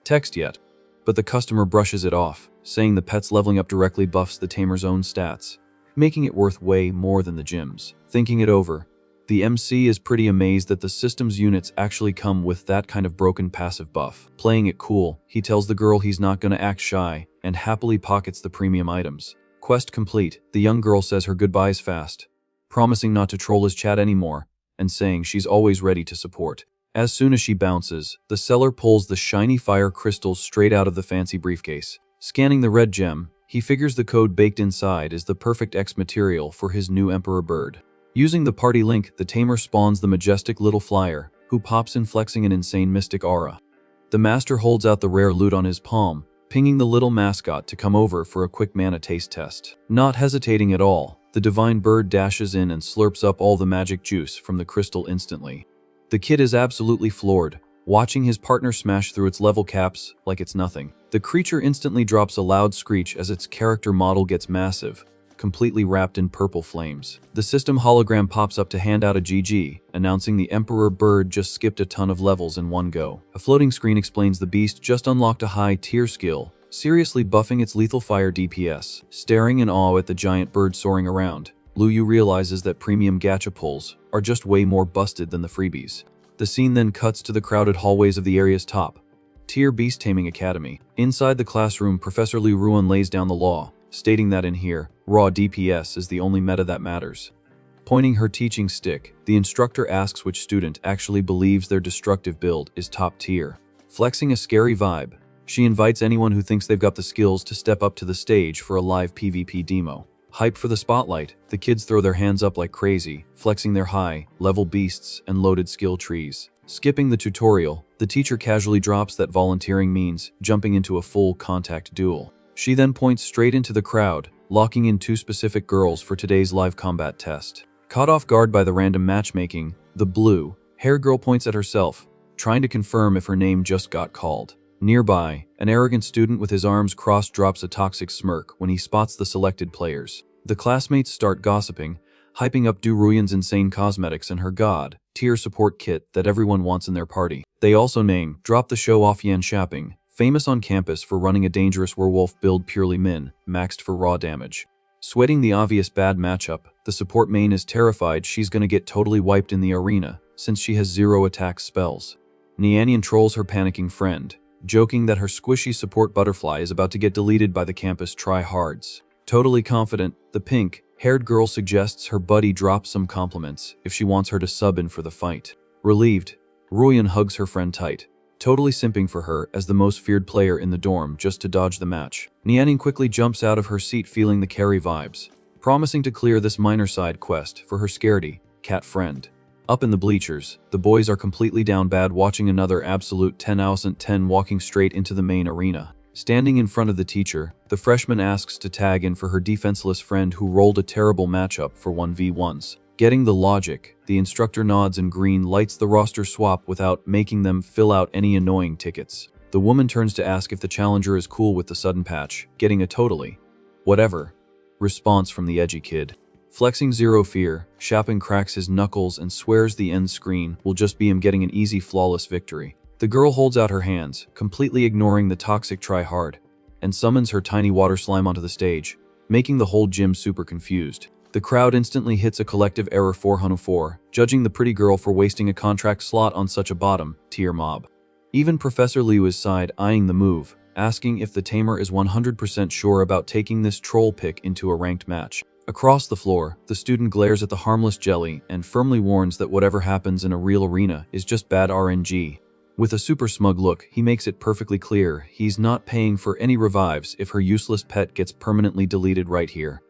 text yet. But the customer brushes it off, saying the pet's leveling up directly buffs the tamer's own stats, making it worth way more than the gyms. Thinking it over, the MC is pretty amazed that the system's units actually come with that kind of broken passive buff. Playing it cool, he tells the girl he's not gonna act shy and happily pockets the premium items. Quest complete, the young girl says her goodbyes fast, promising not to troll his chat anymore and saying she's always ready to support. As soon as she bounces, the seller pulls the shiny fire crystals straight out of the fancy briefcase. Scanning the red gem, he figures the code baked inside is the perfect X material for his new Emperor bird. Using the party link, the tamer spawns the majestic little flyer, who pops in flexing an insane mystic aura. The master holds out the rare loot on his palm, pinging the little mascot to come over for a quick mana taste test. Not hesitating at all, the divine bird dashes in and slurps up all the magic juice from the crystal instantly. The kid is absolutely floored, watching his partner smash through its level caps like it's nothing. The creature instantly drops a loud screech as its character model gets massive, completely wrapped in purple flames. The system hologram pops up to hand out a GG, announcing the Emperor bird just skipped a ton of levels in one go. A floating screen explains the beast just unlocked a high-tier skill, seriously buffing its lethal fire DPS. Staring in awe at the giant bird soaring around, Luyu realizes that premium gacha pulls are just way more busted than the freebies. The scene then cuts to the crowded hallways of the area's top-tier beast taming academy. Inside the classroom, Professor Liu Ruan lays down the law, stating that in here, raw DPS is the only meta that matters. Pointing her teaching stick, the instructor asks which student actually believes their destructive build is top tier. Flexing a scary vibe, she invites anyone who thinks they've got the skills to step up to the stage for a live PvP demo. Hyped for the spotlight, the kids throw their hands up like crazy, flexing their high-level beasts and loaded skill trees. Skipping the tutorial, the teacher casually drops that volunteering means jumping into a full contact duel. She then points straight into the crowd, locking in two specific girls for today's live combat test. Caught off guard by the random matchmaking, the blue-haired girl points at herself, trying to confirm if her name just got called. Nearby, an arrogant student with his arms crossed drops a toxic smirk when he spots the selected players. The classmates start gossiping, hyping up Du Ruyan's insane cosmetics and her god-tier support kit that everyone wants in their party. They also drop the show-off Yan Shapping, famous on campus for running a dangerous werewolf build purely maxed for raw damage. Sweating the obvious bad matchup, the support main is terrified she's gonna get totally wiped in the arena since she has 0 attack spells. Nianian trolls her panicking friend, joking that her squishy support butterfly is about to get deleted by the campus try-hards. Totally confident, the pink-haired girl suggests her buddy drop some compliments if she wants her to sub in for the fight. Relieved, Ruyan hugs her friend tight, totally simping for her as the most feared player in the dorm just to dodge the match. Nianian quickly jumps out of her seat feeling the carry vibes, promising to clear this minor side quest for her scaredy cat friend. Up in the bleachers, the boys are completely down bad watching another absolute 10 out of 10 walking straight into the main arena. Standing in front of the teacher, the freshman asks to tag in for her defenseless friend who rolled a terrible matchup for 1v1s. Getting the logic, the instructor nods and green lights the roster swap without making them fill out any annoying tickets. The woman turns to ask if the challenger is cool with the sudden patch, getting a totally whatever response from the edgy kid. Flexing zero fear, Chapin cracks his knuckles and swears the end screen will just be him getting an easy, flawless victory. The girl holds out her hands, completely ignoring the toxic try-hard, and summons her tiny water slime onto the stage, making the whole gym super confused. The crowd instantly hits a collective error 404, judging the pretty girl for wasting a contract slot on such a bottom-tier mob. Even Professor Liu is side eyeing the move, asking if the tamer is 100% sure about taking this troll pick into a ranked match. Across the floor, the student glares at the harmless jelly and firmly warns that whatever happens in a real arena is just bad RNG. With a super smug look, he makes it perfectly clear he's not paying for any revives if her useless pet gets permanently deleted right here.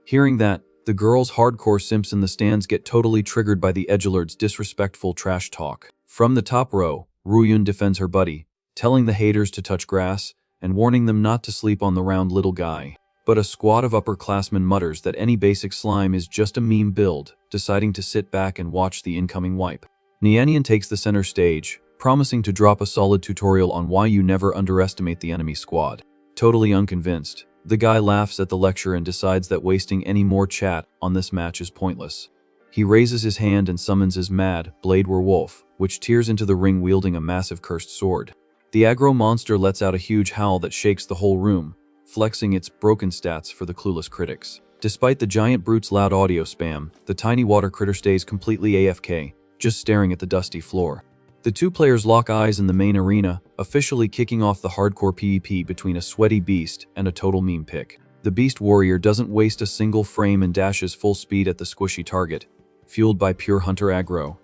Hearing that, the girls' hardcore simps in the stands get totally triggered by the edgelord's disrespectful trash talk. From the top row, Ruyun defends her buddy, telling the haters to touch grass and warning them not to sleep on the round little guy. But a squad of upperclassmen mutters that any basic slime is just a meme build, deciding to sit back and watch the incoming wipe. Nianian takes the center stage, promising to drop a solid tutorial on why you never underestimate the enemy squad. Totally unconvinced, the guy laughs at the lecture and decides that wasting any more chat on this match is pointless. He raises his hand and summons his mad blade werewolf, which tears into the ring wielding a massive cursed sword. The aggro monster lets out a huge howl that shakes the whole room, flexing its broken stats for the clueless critics. Despite the giant brute's loud audio spam, the tiny water critter stays completely AFK, just staring at the dusty floor. The two players lock eyes in the main arena, officially kicking off the hardcore PvP between a sweaty beast and a total meme pick. The beast warrior doesn't waste a single frame and dashes full speed at the squishy target, fueled by pure hunter aggro.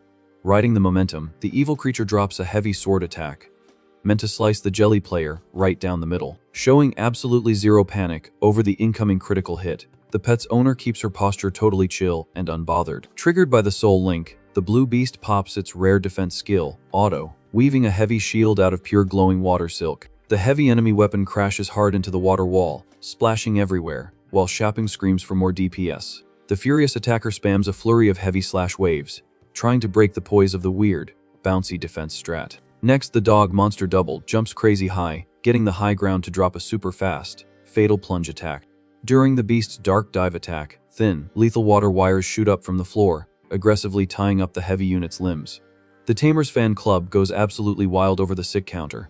Riding the momentum, the evil creature drops a heavy sword attack, meant to slice the jelly player right down the middle. Showing absolutely zero panic over the incoming critical hit, the pet's owner keeps her posture totally chill and unbothered. Triggered by the soul link, the blue beast pops its rare defense skill, Auto, weaving a heavy shield out of pure glowing water silk. The heavy enemy weapon crashes hard into the water wall, splashing everywhere, while Chapin screams for more DPS. The furious attacker spams a flurry of heavy slash waves, trying to break the poise of the weird, bouncy defense strat. Next, the dog monster double jumps crazy high, getting the high ground to drop a super fast, fatal plunge attack. During the beast's dark dive attack, thin, lethal water wires shoot up from the floor, aggressively tying up the heavy unit's limbs. The Tamer's fan club goes absolutely wild over the sick counter.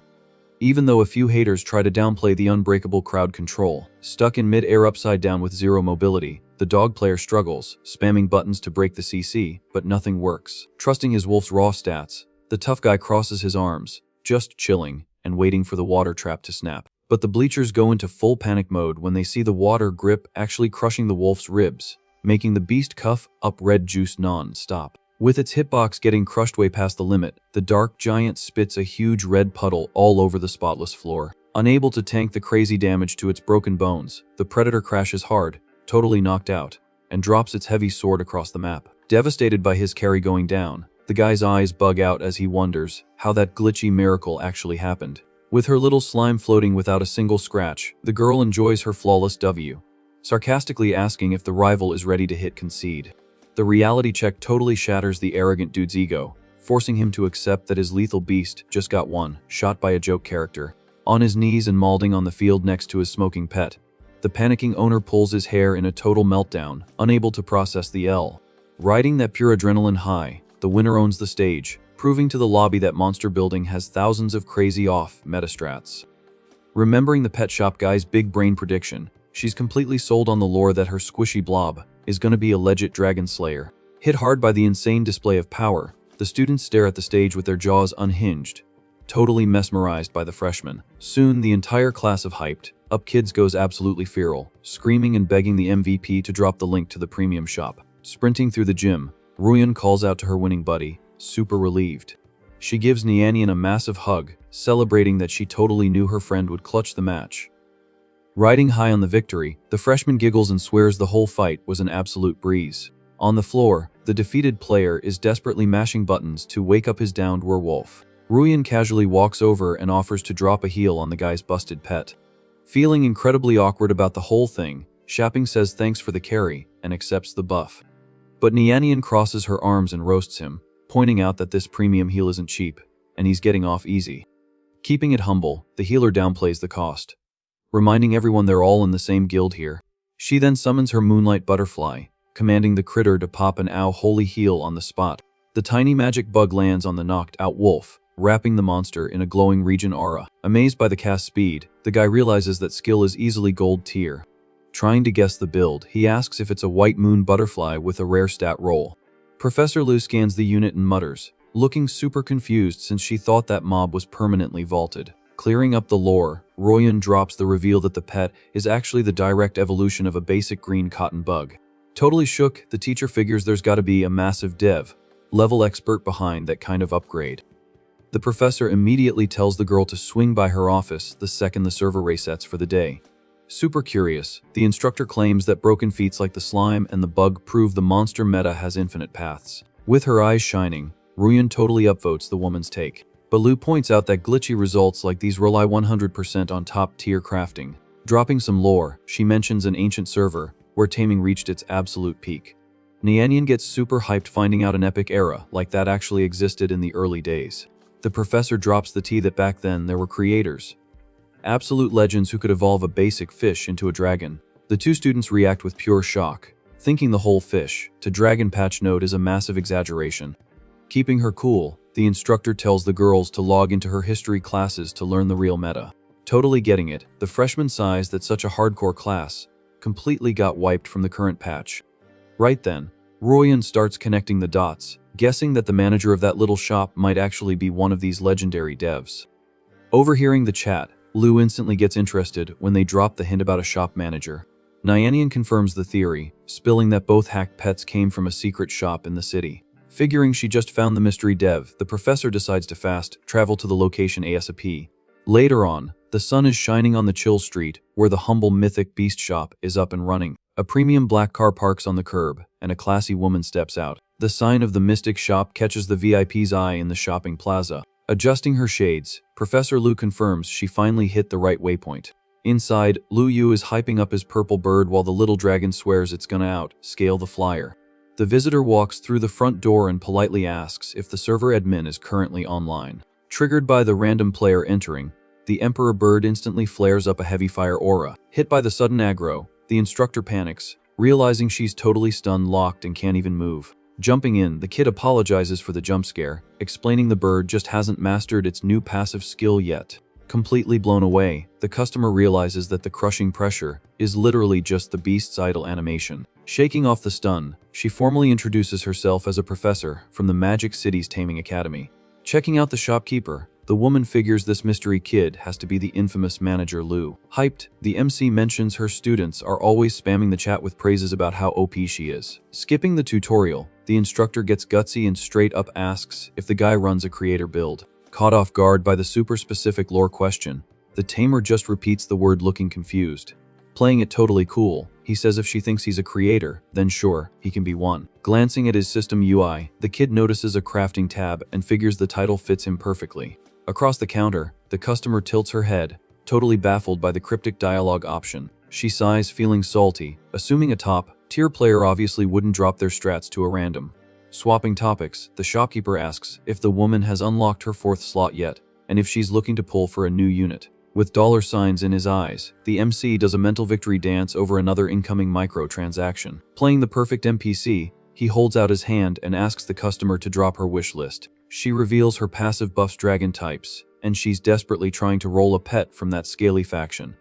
Even though a few haters try to downplay the unbreakable crowd control, stuck in mid-air upside down with zero mobility, the dog player struggles, spamming buttons to break the CC, but nothing works. Trusting his wolf's raw stats, the tough guy crosses his arms, just chilling and waiting for the water trap to snap. But the bleachers go into full panic mode when they see the water grip actually crushing the wolf's ribs, making the beast cough up red juice non-stop. With its hitbox getting crushed way past the limit, the dark giant spits a huge red puddle all over the spotless floor. Unable to tank the crazy damage to its broken bones, the predator crashes hard, totally knocked out, and drops its heavy sword across the map. Devastated by his carry going down, the guy's eyes bug out as he wonders how that glitchy miracle actually happened. With her little slime floating without a single scratch, the girl enjoys her flawless W, sarcastically asking if the rival is ready to hit concede. The reality check totally shatters the arrogant dude's ego, forcing him to accept that his lethal beast just got one shot by a joke character. On his knees and mauling on the field next to his smoking pet, the panicking owner pulls his hair in a total meltdown, unable to process the L. Riding that pure adrenaline high, the winner owns the stage, proving to the lobby that monster building has thousands of crazy off-meta strats. Remembering the pet shop guy's big brain prediction, she's completely sold on the lore that her squishy blob is gonna be a legit dragon slayer. Hit hard by the insane display of power, the students stare at the stage with their jaws unhinged, totally mesmerized by the freshmen. Soon, the entire class of hyped up kids goes absolutely feral, screaming and begging the MVP to drop the link to the premium shop. Sprinting through the gym, Ruyun calls out to her winning buddy, super relieved. She gives Nianian a massive hug, celebrating that she totally knew her friend would clutch the match. Riding high on the victory, the freshman giggles and swears the whole fight was an absolute breeze. On the floor, The defeated player is desperately mashing buttons to wake up his downed werewolf. Ruyan casually walks over and offers to drop a heal on the guy's busted pet. Feeling incredibly awkward about the whole thing, Shapping says thanks for the carry and accepts the buff. But Nianian crosses her arms and roasts him, pointing out that this premium heal isn't cheap, and he's getting off easy. Keeping it humble, the healer downplays the cost, reminding everyone they're all in the same guild here. She then summons her Moonlight Butterfly, commanding the critter to pop an holy heal on the spot. The tiny magic bug lands on the knocked out wolf, wrapping the monster in a glowing regen aura. Amazed by the cast speed, the guy realizes that skill is easily gold tier. Trying to guess the build, he asks if it's a white moon butterfly with a rare stat roll. Professor Lu scans the unit and mutters, looking super confused since she thought that mob was permanently vaulted. Clearing up the lore, Royan drops the reveal that the pet is actually the direct evolution of a basic green cotton bug. Totally shook, the teacher figures there's gotta be a massive level expert behind that kind of upgrade. The professor immediately tells the girl to swing by her office the second the server resets for the day. Super curious, the instructor claims that broken feats like the slime and the bug prove the monster meta has infinite paths. With her eyes shining, Ruyan totally upvotes the woman's take. But Lu points out that glitchy results like these rely 100% on top-tier crafting. Dropping some lore, she mentions an ancient server where taming reached its absolute peak. Nianian gets super hyped finding out an epic era like that actually existed in the early days. The professor drops the tea that back then there were creators, absolute legends who could evolve a basic fish into a dragon. The two students react with pure shock, thinking the whole fish to dragon patch node is a massive exaggeration. Keeping her cool, the instructor tells the girls to log into her history classes to learn the real meta. Totally getting it, the freshman sighs that such a hardcore class completely got wiped from the current patch. Right then, Royan starts connecting the dots, guessing that the manager of that little shop might actually be one of these legendary devs. Overhearing the chat, Lu instantly gets interested when they drop the hint about a shop manager. Nianian confirms the theory, spilling that both hacked pets came from a secret shop in the city. Figuring she just found the mystery dev, the professor decides to fast travel to the location ASAP. Later on, the sun is shining on the chill street, where the humble mythic beast shop is up and running. A premium black car parks on the curb, and a classy woman steps out. The sign of the mystic shop catches the VIP's eye in the shopping plaza. Adjusting her shades, Professor Lu confirms she finally hit the right waypoint. Inside, Lu Yu is hyping up his purple bird while the little dragon swears it's gonna scale the flyer. The visitor walks through the front door and politely asks if the server admin is currently online. Triggered by the random player entering, the Emperor bird instantly flares up a heavy fire aura. Hit by the sudden aggro, the instructor panics, realizing she's totally stun locked and can't even move. Jumping in, the kid apologizes for the jump scare, explaining the bird just hasn't mastered its new passive skill yet. Completely blown away, the customer realizes that the crushing pressure is literally just the beast's idle animation. Shaking off the stun, she formally introduces herself as a professor from the Magic City's Taming Academy. Checking out the shopkeeper, the woman figures this mystery kid has to be the infamous manager Lu. Hyped, the MC mentions her students are always spamming the chat with praises about how OP she is. Skipping the tutorial, the instructor gets gutsy and straight up asks if the guy runs a creator build. Caught off guard by the super specific lore question, the tamer just repeats the word looking confused. Playing it totally cool, he says if she thinks he's a creator, then sure, he can be one. Glancing at his system UI, the kid notices a crafting tab and figures the title fits him perfectly. Across the counter, the customer tilts her head, totally baffled by the cryptic dialogue option. She sighs, feeling salty, assuming a top-tier player obviously wouldn't drop their strats to a random. Swapping topics, the shopkeeper asks if the woman has unlocked her 4th slot yet, and if she's looking to pull for a new unit. With dollar signs in his eyes, the MC does a mental victory dance over another incoming microtransaction. Playing the perfect NPC, he holds out his hand and asks the customer to drop her wish list. She reveals her passive buffs dragon types, and she's desperately trying to roll a pet from that scaly faction.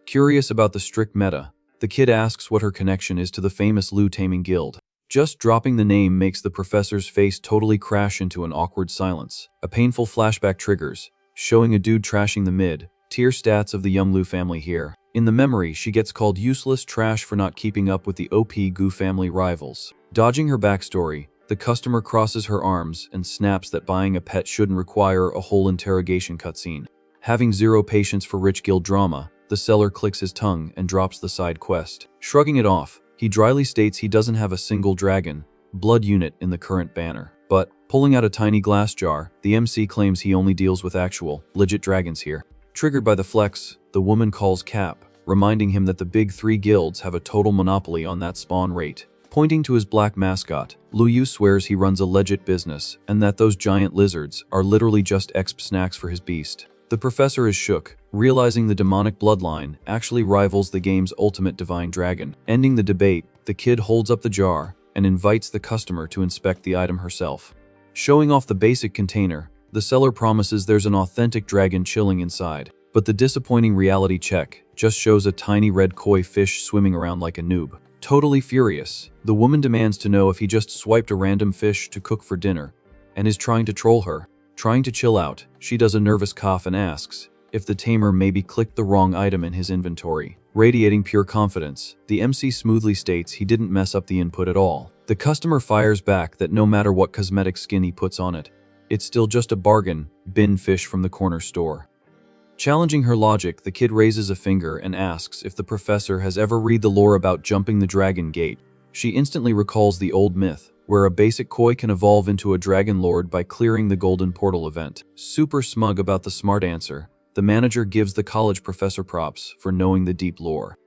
Curious about the strict meta, the kid asks what her connection is to the famous Lu Taming Guild. Just dropping the name makes the professor's face totally crash into an awkward silence. A painful flashback triggers, showing a dude trashing the mid-tier stats of the young Lu family here. In the memory, she gets called useless trash for not keeping up with the OP Gu family rivals. Dodging her backstory, the customer crosses her arms and snaps that buying a pet shouldn't require a whole interrogation cutscene. Having zero patience for rich guild drama, the seller clicks his tongue and drops the side quest. Shrugging it off, he dryly states he doesn't have a single dragon, blood unit in the current banner. But, pulling out a tiny glass jar, the MC claims he only deals with actual, legit dragons here. Triggered by the flex, the woman calls Cap, reminding him that the big 3 guilds have a total monopoly on that spawn rate. Pointing to his black mascot, Lu Yu swears he runs a legit business and that those giant lizards are literally just exp snacks for his beast. The professor is shook, realizing the demonic bloodline actually rivals the game's ultimate divine dragon. Ending the debate, the kid holds up the jar and invites the customer to inspect the item herself. Showing off the basic container, the seller promises there's an authentic dragon chilling inside, but the disappointing reality check just shows a tiny red koi fish swimming around like a noob. Totally furious, the woman demands to know if he just swiped a random fish to cook for dinner and is trying to troll her. Trying to chill out, she does a nervous cough and asks if the tamer maybe clicked the wrong item in his inventory. Radiating pure confidence, the MC smoothly states he didn't mess up the input at all. The customer fires back that no matter what cosmetic skin he puts on it, it's still just a bargain bin fish from the corner store. Challenging her logic, the kid raises a finger and asks if the professor has ever read the lore about jumping the dragon gate. She instantly recalls the old myth, where a basic koi can evolve into a dragon lord by clearing the golden portal event. Super smug about the smart answer, the manager gives the college professor props for knowing the deep lore.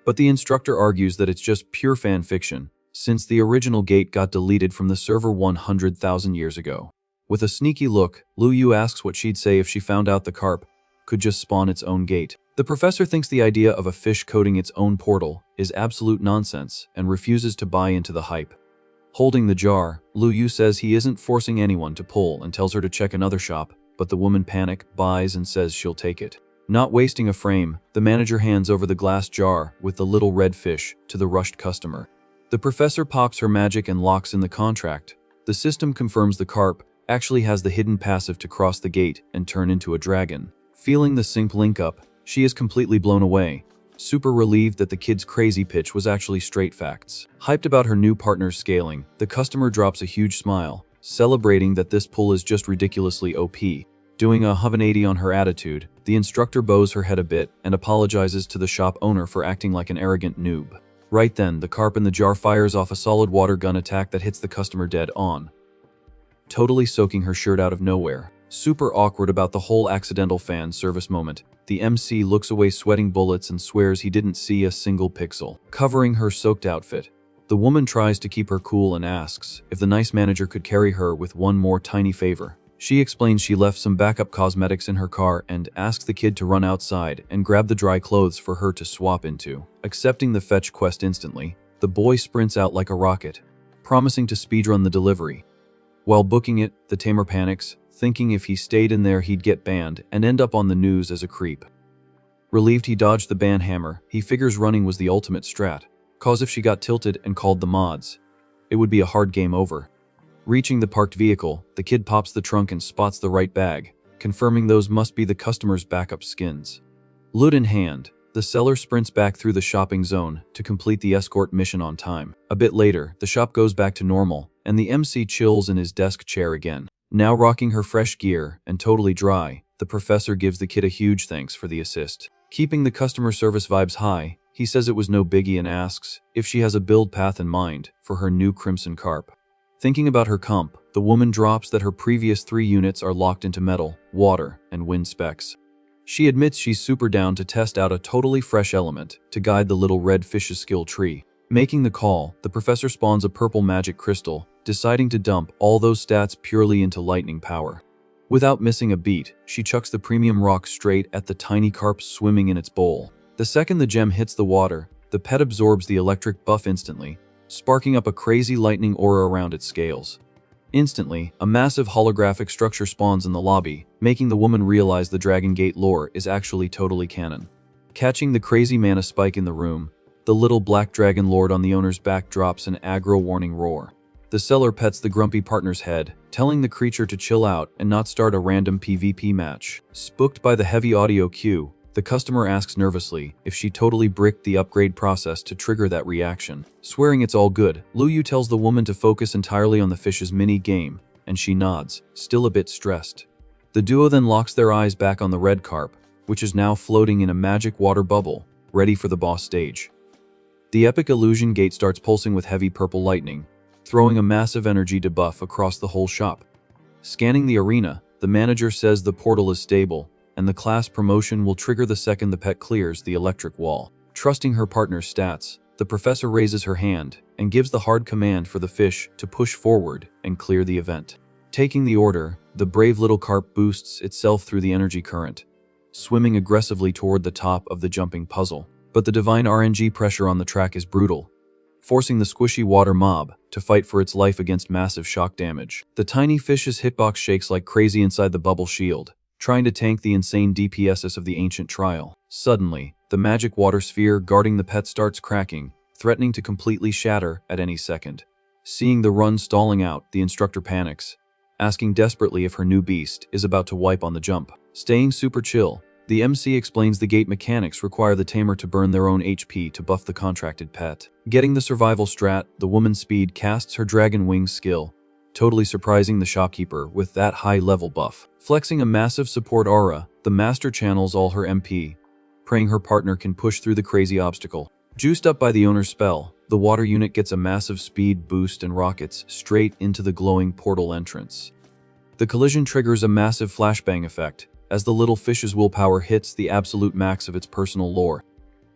But the instructor argues that it's just pure fan fiction, since the original gate got deleted from the server 100,000 years ago. With a sneaky look, Lu Yu asks what she'd say if she found out the carp could just spawn its own gate. The professor thinks the idea of a fish coding its own portal is absolute nonsense and refuses to buy into the hype. Holding the jar, Lu Yu says he isn't forcing anyone to pull and tells her to check another shop, but the woman panics, buys and says she'll take it. Not wasting a frame, the manager hands over the glass jar with the little red fish to the rushed customer. The professor pops her magic and locks in the contract. The system confirms the carp actually has the hidden passive to cross the gate and turn into a dragon. Feeling the sync link up, she is completely blown away, super relieved that the kid's crazy pitch was actually straight facts. Hyped about her new partner's scaling, the customer drops a huge smile, celebrating that this pull is just ridiculously OP. Doing a 180 on her attitude, the instructor bows her head a bit and apologizes to the shop owner for acting like an arrogant noob. Right then, the carp in the jar fires off a solid water gun attack that hits the customer dead on, totally soaking her shirt out of nowhere. Super awkward about the whole accidental fan service moment, the MC looks away sweating bullets and swears he didn't see a single pixel. Covering her soaked outfit, the woman tries to keep her cool and asks if the nice manager could carry her with one more tiny favor. She explains she left some backup cosmetics in her car and asks the kid to run outside and grab the dry clothes for her to swap into. Accepting the fetch quest instantly, the boy sprints out like a rocket, promising to speedrun the delivery. While booking it, the tamer panics, thinking if he stayed in there he'd get banned and end up on the news as a creep. Relieved he dodged the ban hammer, he figures running was the ultimate strat, cause if she got tilted and called the mods, it would be a hard game over. Reaching the parked vehicle, the kid pops the trunk and spots the right bag, confirming those must be the customer's backup skins. Loot in hand, the seller sprints back through the shopping zone to complete the escort mission on time. A bit later, the shop goes back to normal, and the MC chills in his desk chair again. Now rocking her fresh gear and totally dry, the professor gives the kid a huge thanks for the assist. Keeping the customer service vibes high, he says it was no biggie and asks if she has a build path in mind for her new Crimson Carp. Thinking about her comp, the woman drops that her previous 3 units are locked into metal, water, and wind specs. She admits she's super down to test out a totally fresh element to guide the little red fish's skill tree. Making the call, the professor spawns a purple magic crystal, deciding to dump all those stats purely into lightning power. Without missing a beat, she chucks the premium rock straight at the tiny carp swimming in its bowl. The second the gem hits the water, the pet absorbs the electric buff instantly, sparking up a crazy lightning aura around its scales. Instantly, a massive holographic structure spawns in the lobby, making the woman realize the Dragon Gate lore is actually totally canon. Catching the crazy mana spike in the room, the little black dragon lord on the owner's back drops an aggro warning roar. The seller pets the grumpy partner's head, telling the creature to chill out and not start a random PvP match. Spooked by the heavy audio cue, the customer asks nervously if she totally bricked the upgrade process to trigger that reaction. Swearing it's all good, Lu Yu tells the woman to focus entirely on the fish's mini-game, and she nods, still a bit stressed. The duo then locks their eyes back on the red carp, which is now floating in a magic water bubble, ready for the boss stage. The epic illusion gate starts pulsing with heavy purple lightning, throwing a massive energy debuff across the whole shop. Scanning the arena, the manager says the portal is stable, and the class promotion will trigger the second the pet clears the electric wall. Trusting her partner's stats, the professor raises her hand and gives the hard command for the fish to push forward and clear the event. Taking the order, the brave little carp boosts itself through the energy current, swimming aggressively toward the top of the jumping puzzle. But the divine RNG pressure on the track is brutal, forcing the squishy water mob to fight for its life against massive shock damage. The tiny fish's hitbox shakes like crazy inside the bubble shield, trying to tank the insane DPSs of the ancient trial. Suddenly, the magic water sphere guarding the pet starts cracking, threatening to completely shatter at any second. Seeing the run stalling out, the instructor panics, asking desperately if her new beast is about to wipe on the jump. Staying super chill, the MC explains the gate mechanics require the tamer to burn their own HP to buff the contracted pet. Getting the survival strat, the woman Speed casts her Dragon Wings skill, totally surprising the shopkeeper with that high level buff. Flexing a massive support aura, the master channels all her MP, praying her partner can push through the crazy obstacle. Juiced up by the owner's spell, the water unit gets a massive speed boost and rockets straight into the glowing portal entrance. The collision triggers a massive flashbang effect, as the little fish's willpower hits the absolute max of its personal lore.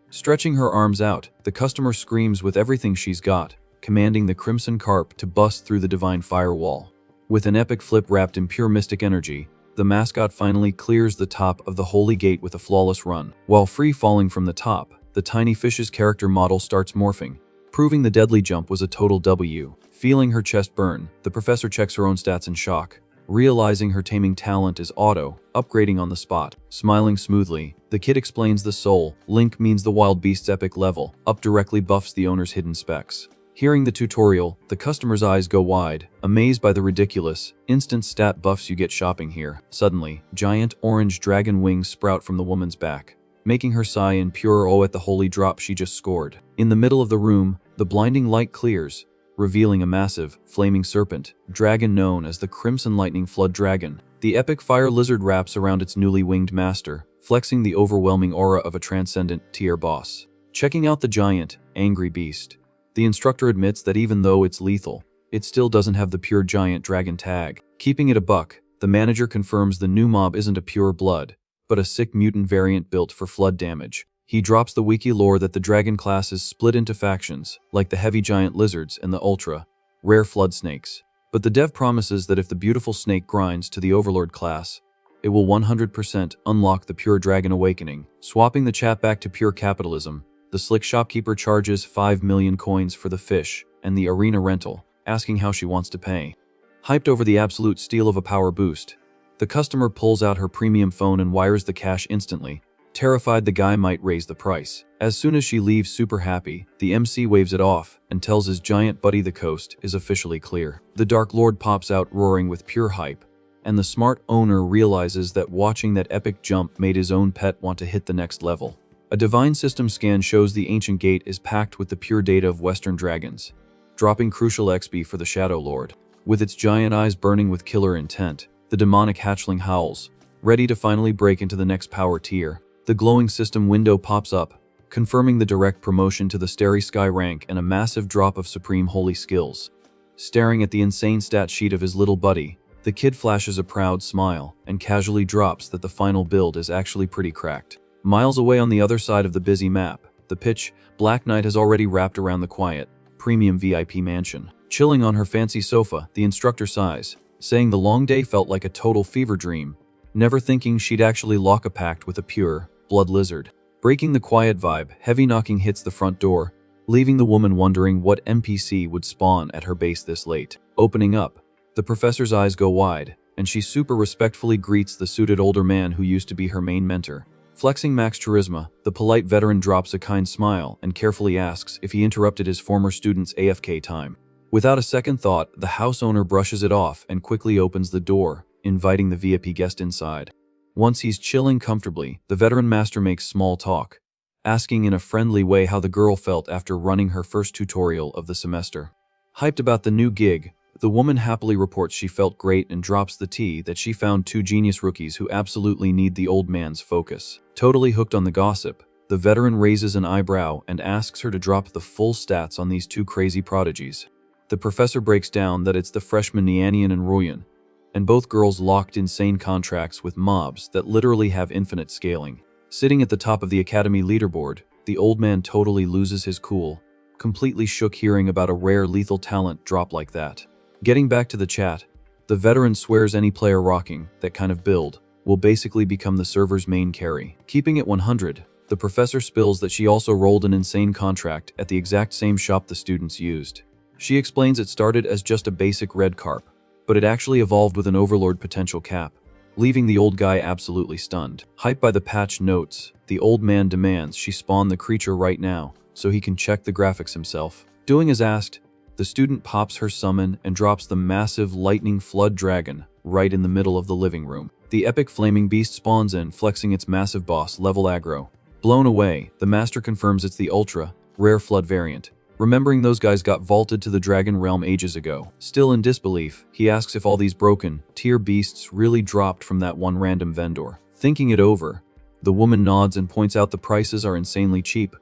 Stretching her arms out, the customer screams with everything she's got, commanding the crimson carp to bust through the divine firewall. With an epic flip wrapped in pure mystic energy, the mascot finally clears the top of the holy gate with a flawless run. While free falling from the top, the tiny fish's character model starts morphing, proving the deadly jump was a total W. Feeling her chest burn, the professor checks her own stats in shock, realizing her taming talent is auto, upgrading on the spot. Smiling smoothly, the kid explains the soul link means the wild beast's epic level up directly buffs the owner's hidden specs. Hearing the tutorial, the customer's eyes go wide, amazed by the ridiculous, instant stat buffs you get shopping here. Suddenly, giant orange dragon wings sprout from the woman's back, making her sigh in pure awe at the holy drop she just scored. In the middle of the room, the blinding light clears, revealing a massive, flaming serpent, dragon known as the Crimson Lightning Flood Dragon. The epic fire lizard wraps around its newly winged master, flexing the overwhelming aura of a transcendent tier boss. Checking out the giant, angry beast, the instructor admits that even though it's lethal, it still doesn't have the pure giant dragon tag. Keeping it a buck, the manager confirms the new mob isn't a pure blood, but a sick mutant variant built for flood damage. He drops the wiki lore that the dragon class is split into factions, like the heavy giant lizards and the ultra rare flood snakes. But the dev promises that if the beautiful snake grinds to the overlord class, it will 100% unlock the pure dragon awakening. Swapping the chat back to pure capitalism, the slick shopkeeper charges 5 million coins for the fish and the arena rental, asking how she wants to pay. Hyped over the absolute steal of a power boost, the customer pulls out her premium phone and wires the cash instantly, terrified the guy might raise the price. As soon as she leaves super happy, the MC waves it off and tells his giant buddy the coast is officially clear. The Dark Lord pops out roaring with pure hype, and the smart owner realizes that watching that epic jump made his own pet want to hit the next level. A divine system scan shows the ancient gate is packed with the pure data of Western dragons, dropping crucial XP for the Shadow Lord. With its giant eyes burning with killer intent, the demonic hatchling howls, ready to finally break into the next power tier. The glowing system window pops up, confirming the direct promotion to the Starry Sky rank and a massive drop of supreme holy skills. Staring at the insane stat sheet of his little buddy, the kid flashes a proud smile and casually drops that the final build is actually pretty cracked. Miles away on the other side of the busy map, the pitch black night has already wrapped around the quiet, premium VIP mansion. Chilling on her fancy sofa, the instructor sighs, saying the long day felt like a total fever dream, never thinking she'd actually lock a pact with a pure blood lizard. Breaking the quiet vibe, heavy knocking hits the front door, leaving the woman wondering what NPC would spawn at her base this late. Opening up, the professor's eyes go wide, and she super respectfully greets the suited older man who used to be her main mentor. Flexing max charisma, the polite veteran drops a kind smile and carefully asks if he interrupted his former student's AFK time. Without a second thought, the house owner brushes it off and quickly opens the door, inviting the VIP guest inside. Once he's chilling comfortably, the veteran master makes small talk, asking in a friendly way how the girl felt after running her first tutorial of the semester. Hyped about the new gig, the woman happily reports she felt great and drops the tea that she found 2 genius rookies who absolutely need the old man's focus. Totally hooked on the gossip, the veteran raises an eyebrow and asks her to drop the full stats on these 2 crazy prodigies. The professor breaks down that it's the freshman Nianian and Royan, and both girls locked insane contracts with mobs that literally have infinite scaling. Sitting at the top of the academy leaderboard, the old man totally loses his cool, completely shook hearing about a rare lethal talent drop like that. Getting back to the chat, the veteran swears any player rocking that kind of build will basically become the server's main carry. Keeping it 100, the professor spills that she also rolled an insane contract at the exact same shop the students used. She explains it started as just a basic red carp, but it actually evolved with an overlord potential cap, leaving the old guy absolutely stunned. Hyped by the patch notes, the old man demands she spawn the creature right now so he can check the graphics himself. Doing as asked, the student pops her summon and drops the massive lightning flood dragon right in the middle of the living room. The epic flaming beast spawns in, flexing its massive boss level aggro. Blown away, the master confirms it's the ultra rare flood variant, remembering those guys got vaulted to the dragon realm ages ago. Still in disbelief, he asks if all these broken tier beasts really dropped from that one random vendor. Thinking it over, the woman nods and points out the prices are insanely cheap,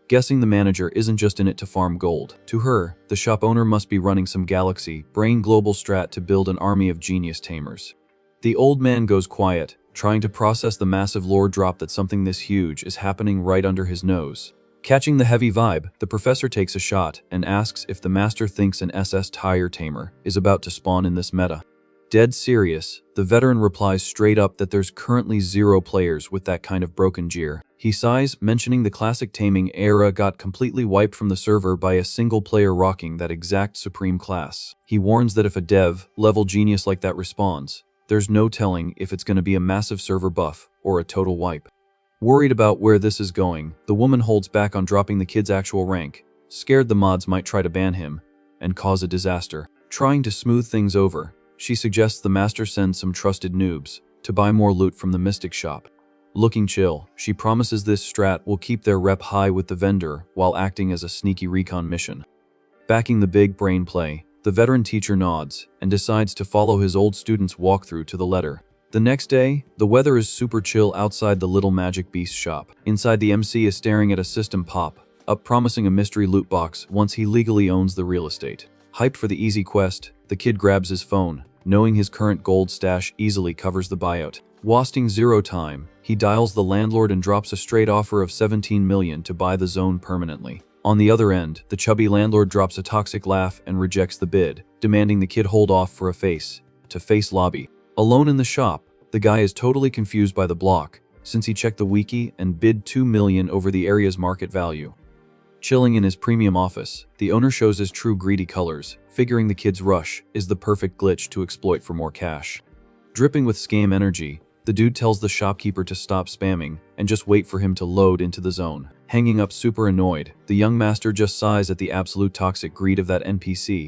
guessing the manager isn't just in it to farm gold. To her, the shop owner must be running some galaxy brain global strat to build an army of genius tamers. The old man goes quiet, trying to process the massive lore drop that something this huge is happening right under his nose. Catching the heavy vibe, the professor takes a shot and asks if the master thinks an SS tire tamer is about to spawn in this meta. Dead serious, the veteran replies straight up that there's currently 0 players with that kind of broken gear. He sighs, mentioning the classic taming era got completely wiped from the server by a single player rocking that exact supreme class. He warns that if a dev-level genius like that respawns, there's no telling if it's going to be a massive server buff or a total wipe. Worried about where this is going, the woman holds back on dropping the kid's actual rank, scared the mods might try to ban him and cause a disaster. Trying to smooth things over, she suggests the master send some trusted noobs to buy more loot from the Mystic shop. Looking chill, she promises this strat will keep their rep high with the vendor while acting as a sneaky recon mission. Backing the big brain play, the veteran teacher nods and decides to follow his old student's walkthrough to the letter. The next day, the weather is super chill outside the little magic beast shop. Inside, the MC is staring at a system pop up, promising a mystery loot box once he legally owns the real estate. Hyped for the easy quest, the kid grabs his phone, knowing his current gold stash easily covers the buyout. Wasting 0 time, he dials the landlord and drops a straight offer of 17 million to buy the zone permanently. On the other end, the chubby landlord drops a toxic laugh and rejects the bid, demanding the kid hold off for a face-to-face lobby. Alone in the shop, the guy is totally confused by the block, since he checked the wiki and bid 2 million over the area's market value. Chilling in his premium office, the owner shows his true greedy colors, figuring the kid's rush is the perfect glitch to exploit for more cash. Dripping with scam energy, the dude tells the shopkeeper to stop spamming and just wait for him to load into the zone. Hanging up super annoyed, the young master just sighs at the absolute toxic greed of that NPC